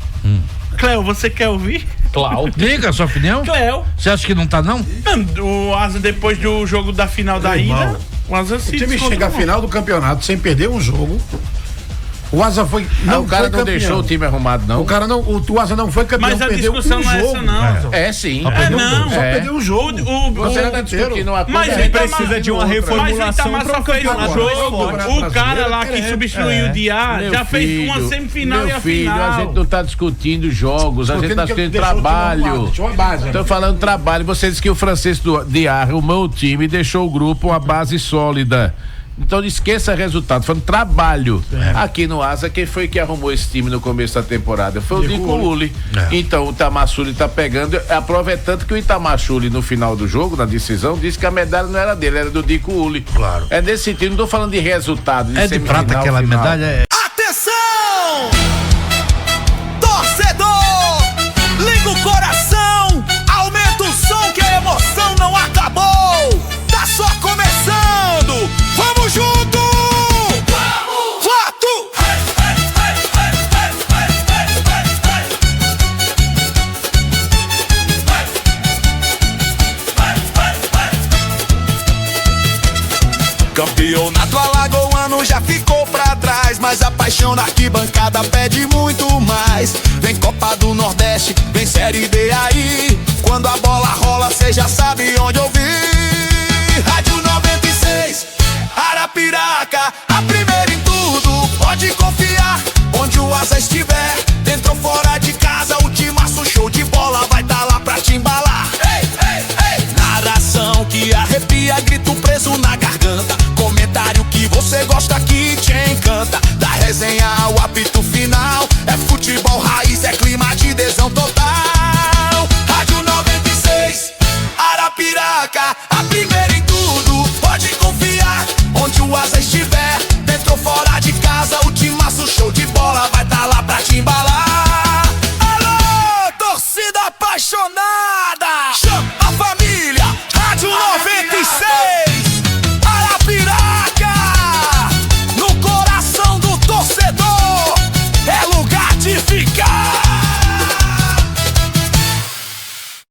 Speaker 3: Cléo, você quer ouvir?
Speaker 6: Cláudio.
Speaker 1: Diga a sua opinião.
Speaker 3: Cléo.
Speaker 1: Você acha que não tá, não?
Speaker 3: O Asa, depois do jogo da final da ida, o Asa se
Speaker 2: time chega à final do campeonato sem perder um jogo. O Asa foi.
Speaker 5: O cara não deixou o time arrumado, não.
Speaker 2: O cara não. O Asa não foi campeão.
Speaker 3: Mas a discussão não é essa, não.
Speaker 5: É sim.
Speaker 3: Só
Speaker 2: perdeu o jogo.
Speaker 5: Você não tá discutindo uma coisa.
Speaker 3: Mas
Speaker 4: ele precisa de uma reformulação.
Speaker 3: Mas o Itamar só fez um jogo. O cara lá que substituiu o Diá já fez uma semifinal e a final.
Speaker 5: A gente não tá discutindo jogos, a gente tá discutindo trabalho. Tô falando trabalho. Você disse que o francês Diá arrumou o time e deixou o grupo uma base sólida. Então não esqueça resultado, falando trabalho. Aqui no Asa, quem foi que arrumou esse time no começo da temporada? Foi o Dico Uli. Então o Itamar Schulli tá pegando, a prova é tanto que o Itamar Schulli no final do jogo, na decisão, disse que a medalha não era dele, era do Dico Uli.
Speaker 1: Claro.
Speaker 5: É nesse sentido, não tô falando de resultado.
Speaker 1: De prata aquela final. Medalha.
Speaker 7: Atenção! Torcedor! Liga o coração! Aumenta o som que a emoção não acabou! Tá só começando! Vamos junto! Vamos! Voto! Campeonato alagoano já ficou pra trás, mas a paixão na arquibancada pede muito mais. Vem Copa do Nordeste, vem Série D aí. Quando a bola rola, cê já sabe onde ouvir. Rádio 96, Arapiraca, a primeira em tudo, pode confiar. Onde o Asa estiver, dentro ou fora de casa, o timaço show de bola vai tá lá pra te embalar. Ei, ei, ei. Narração que arrepia, grito preso na garganta. Comentário que você gosta, que te encanta. Da resenha ao apito final, é futebol raiz, é clima de adesão total. Rádio 96, Arapiraca, a primeira em tudo, pode confiar. Onde o Asa estiver, dentro ou fora de casa, o timaço show de bola vai tá lá pra te embalar.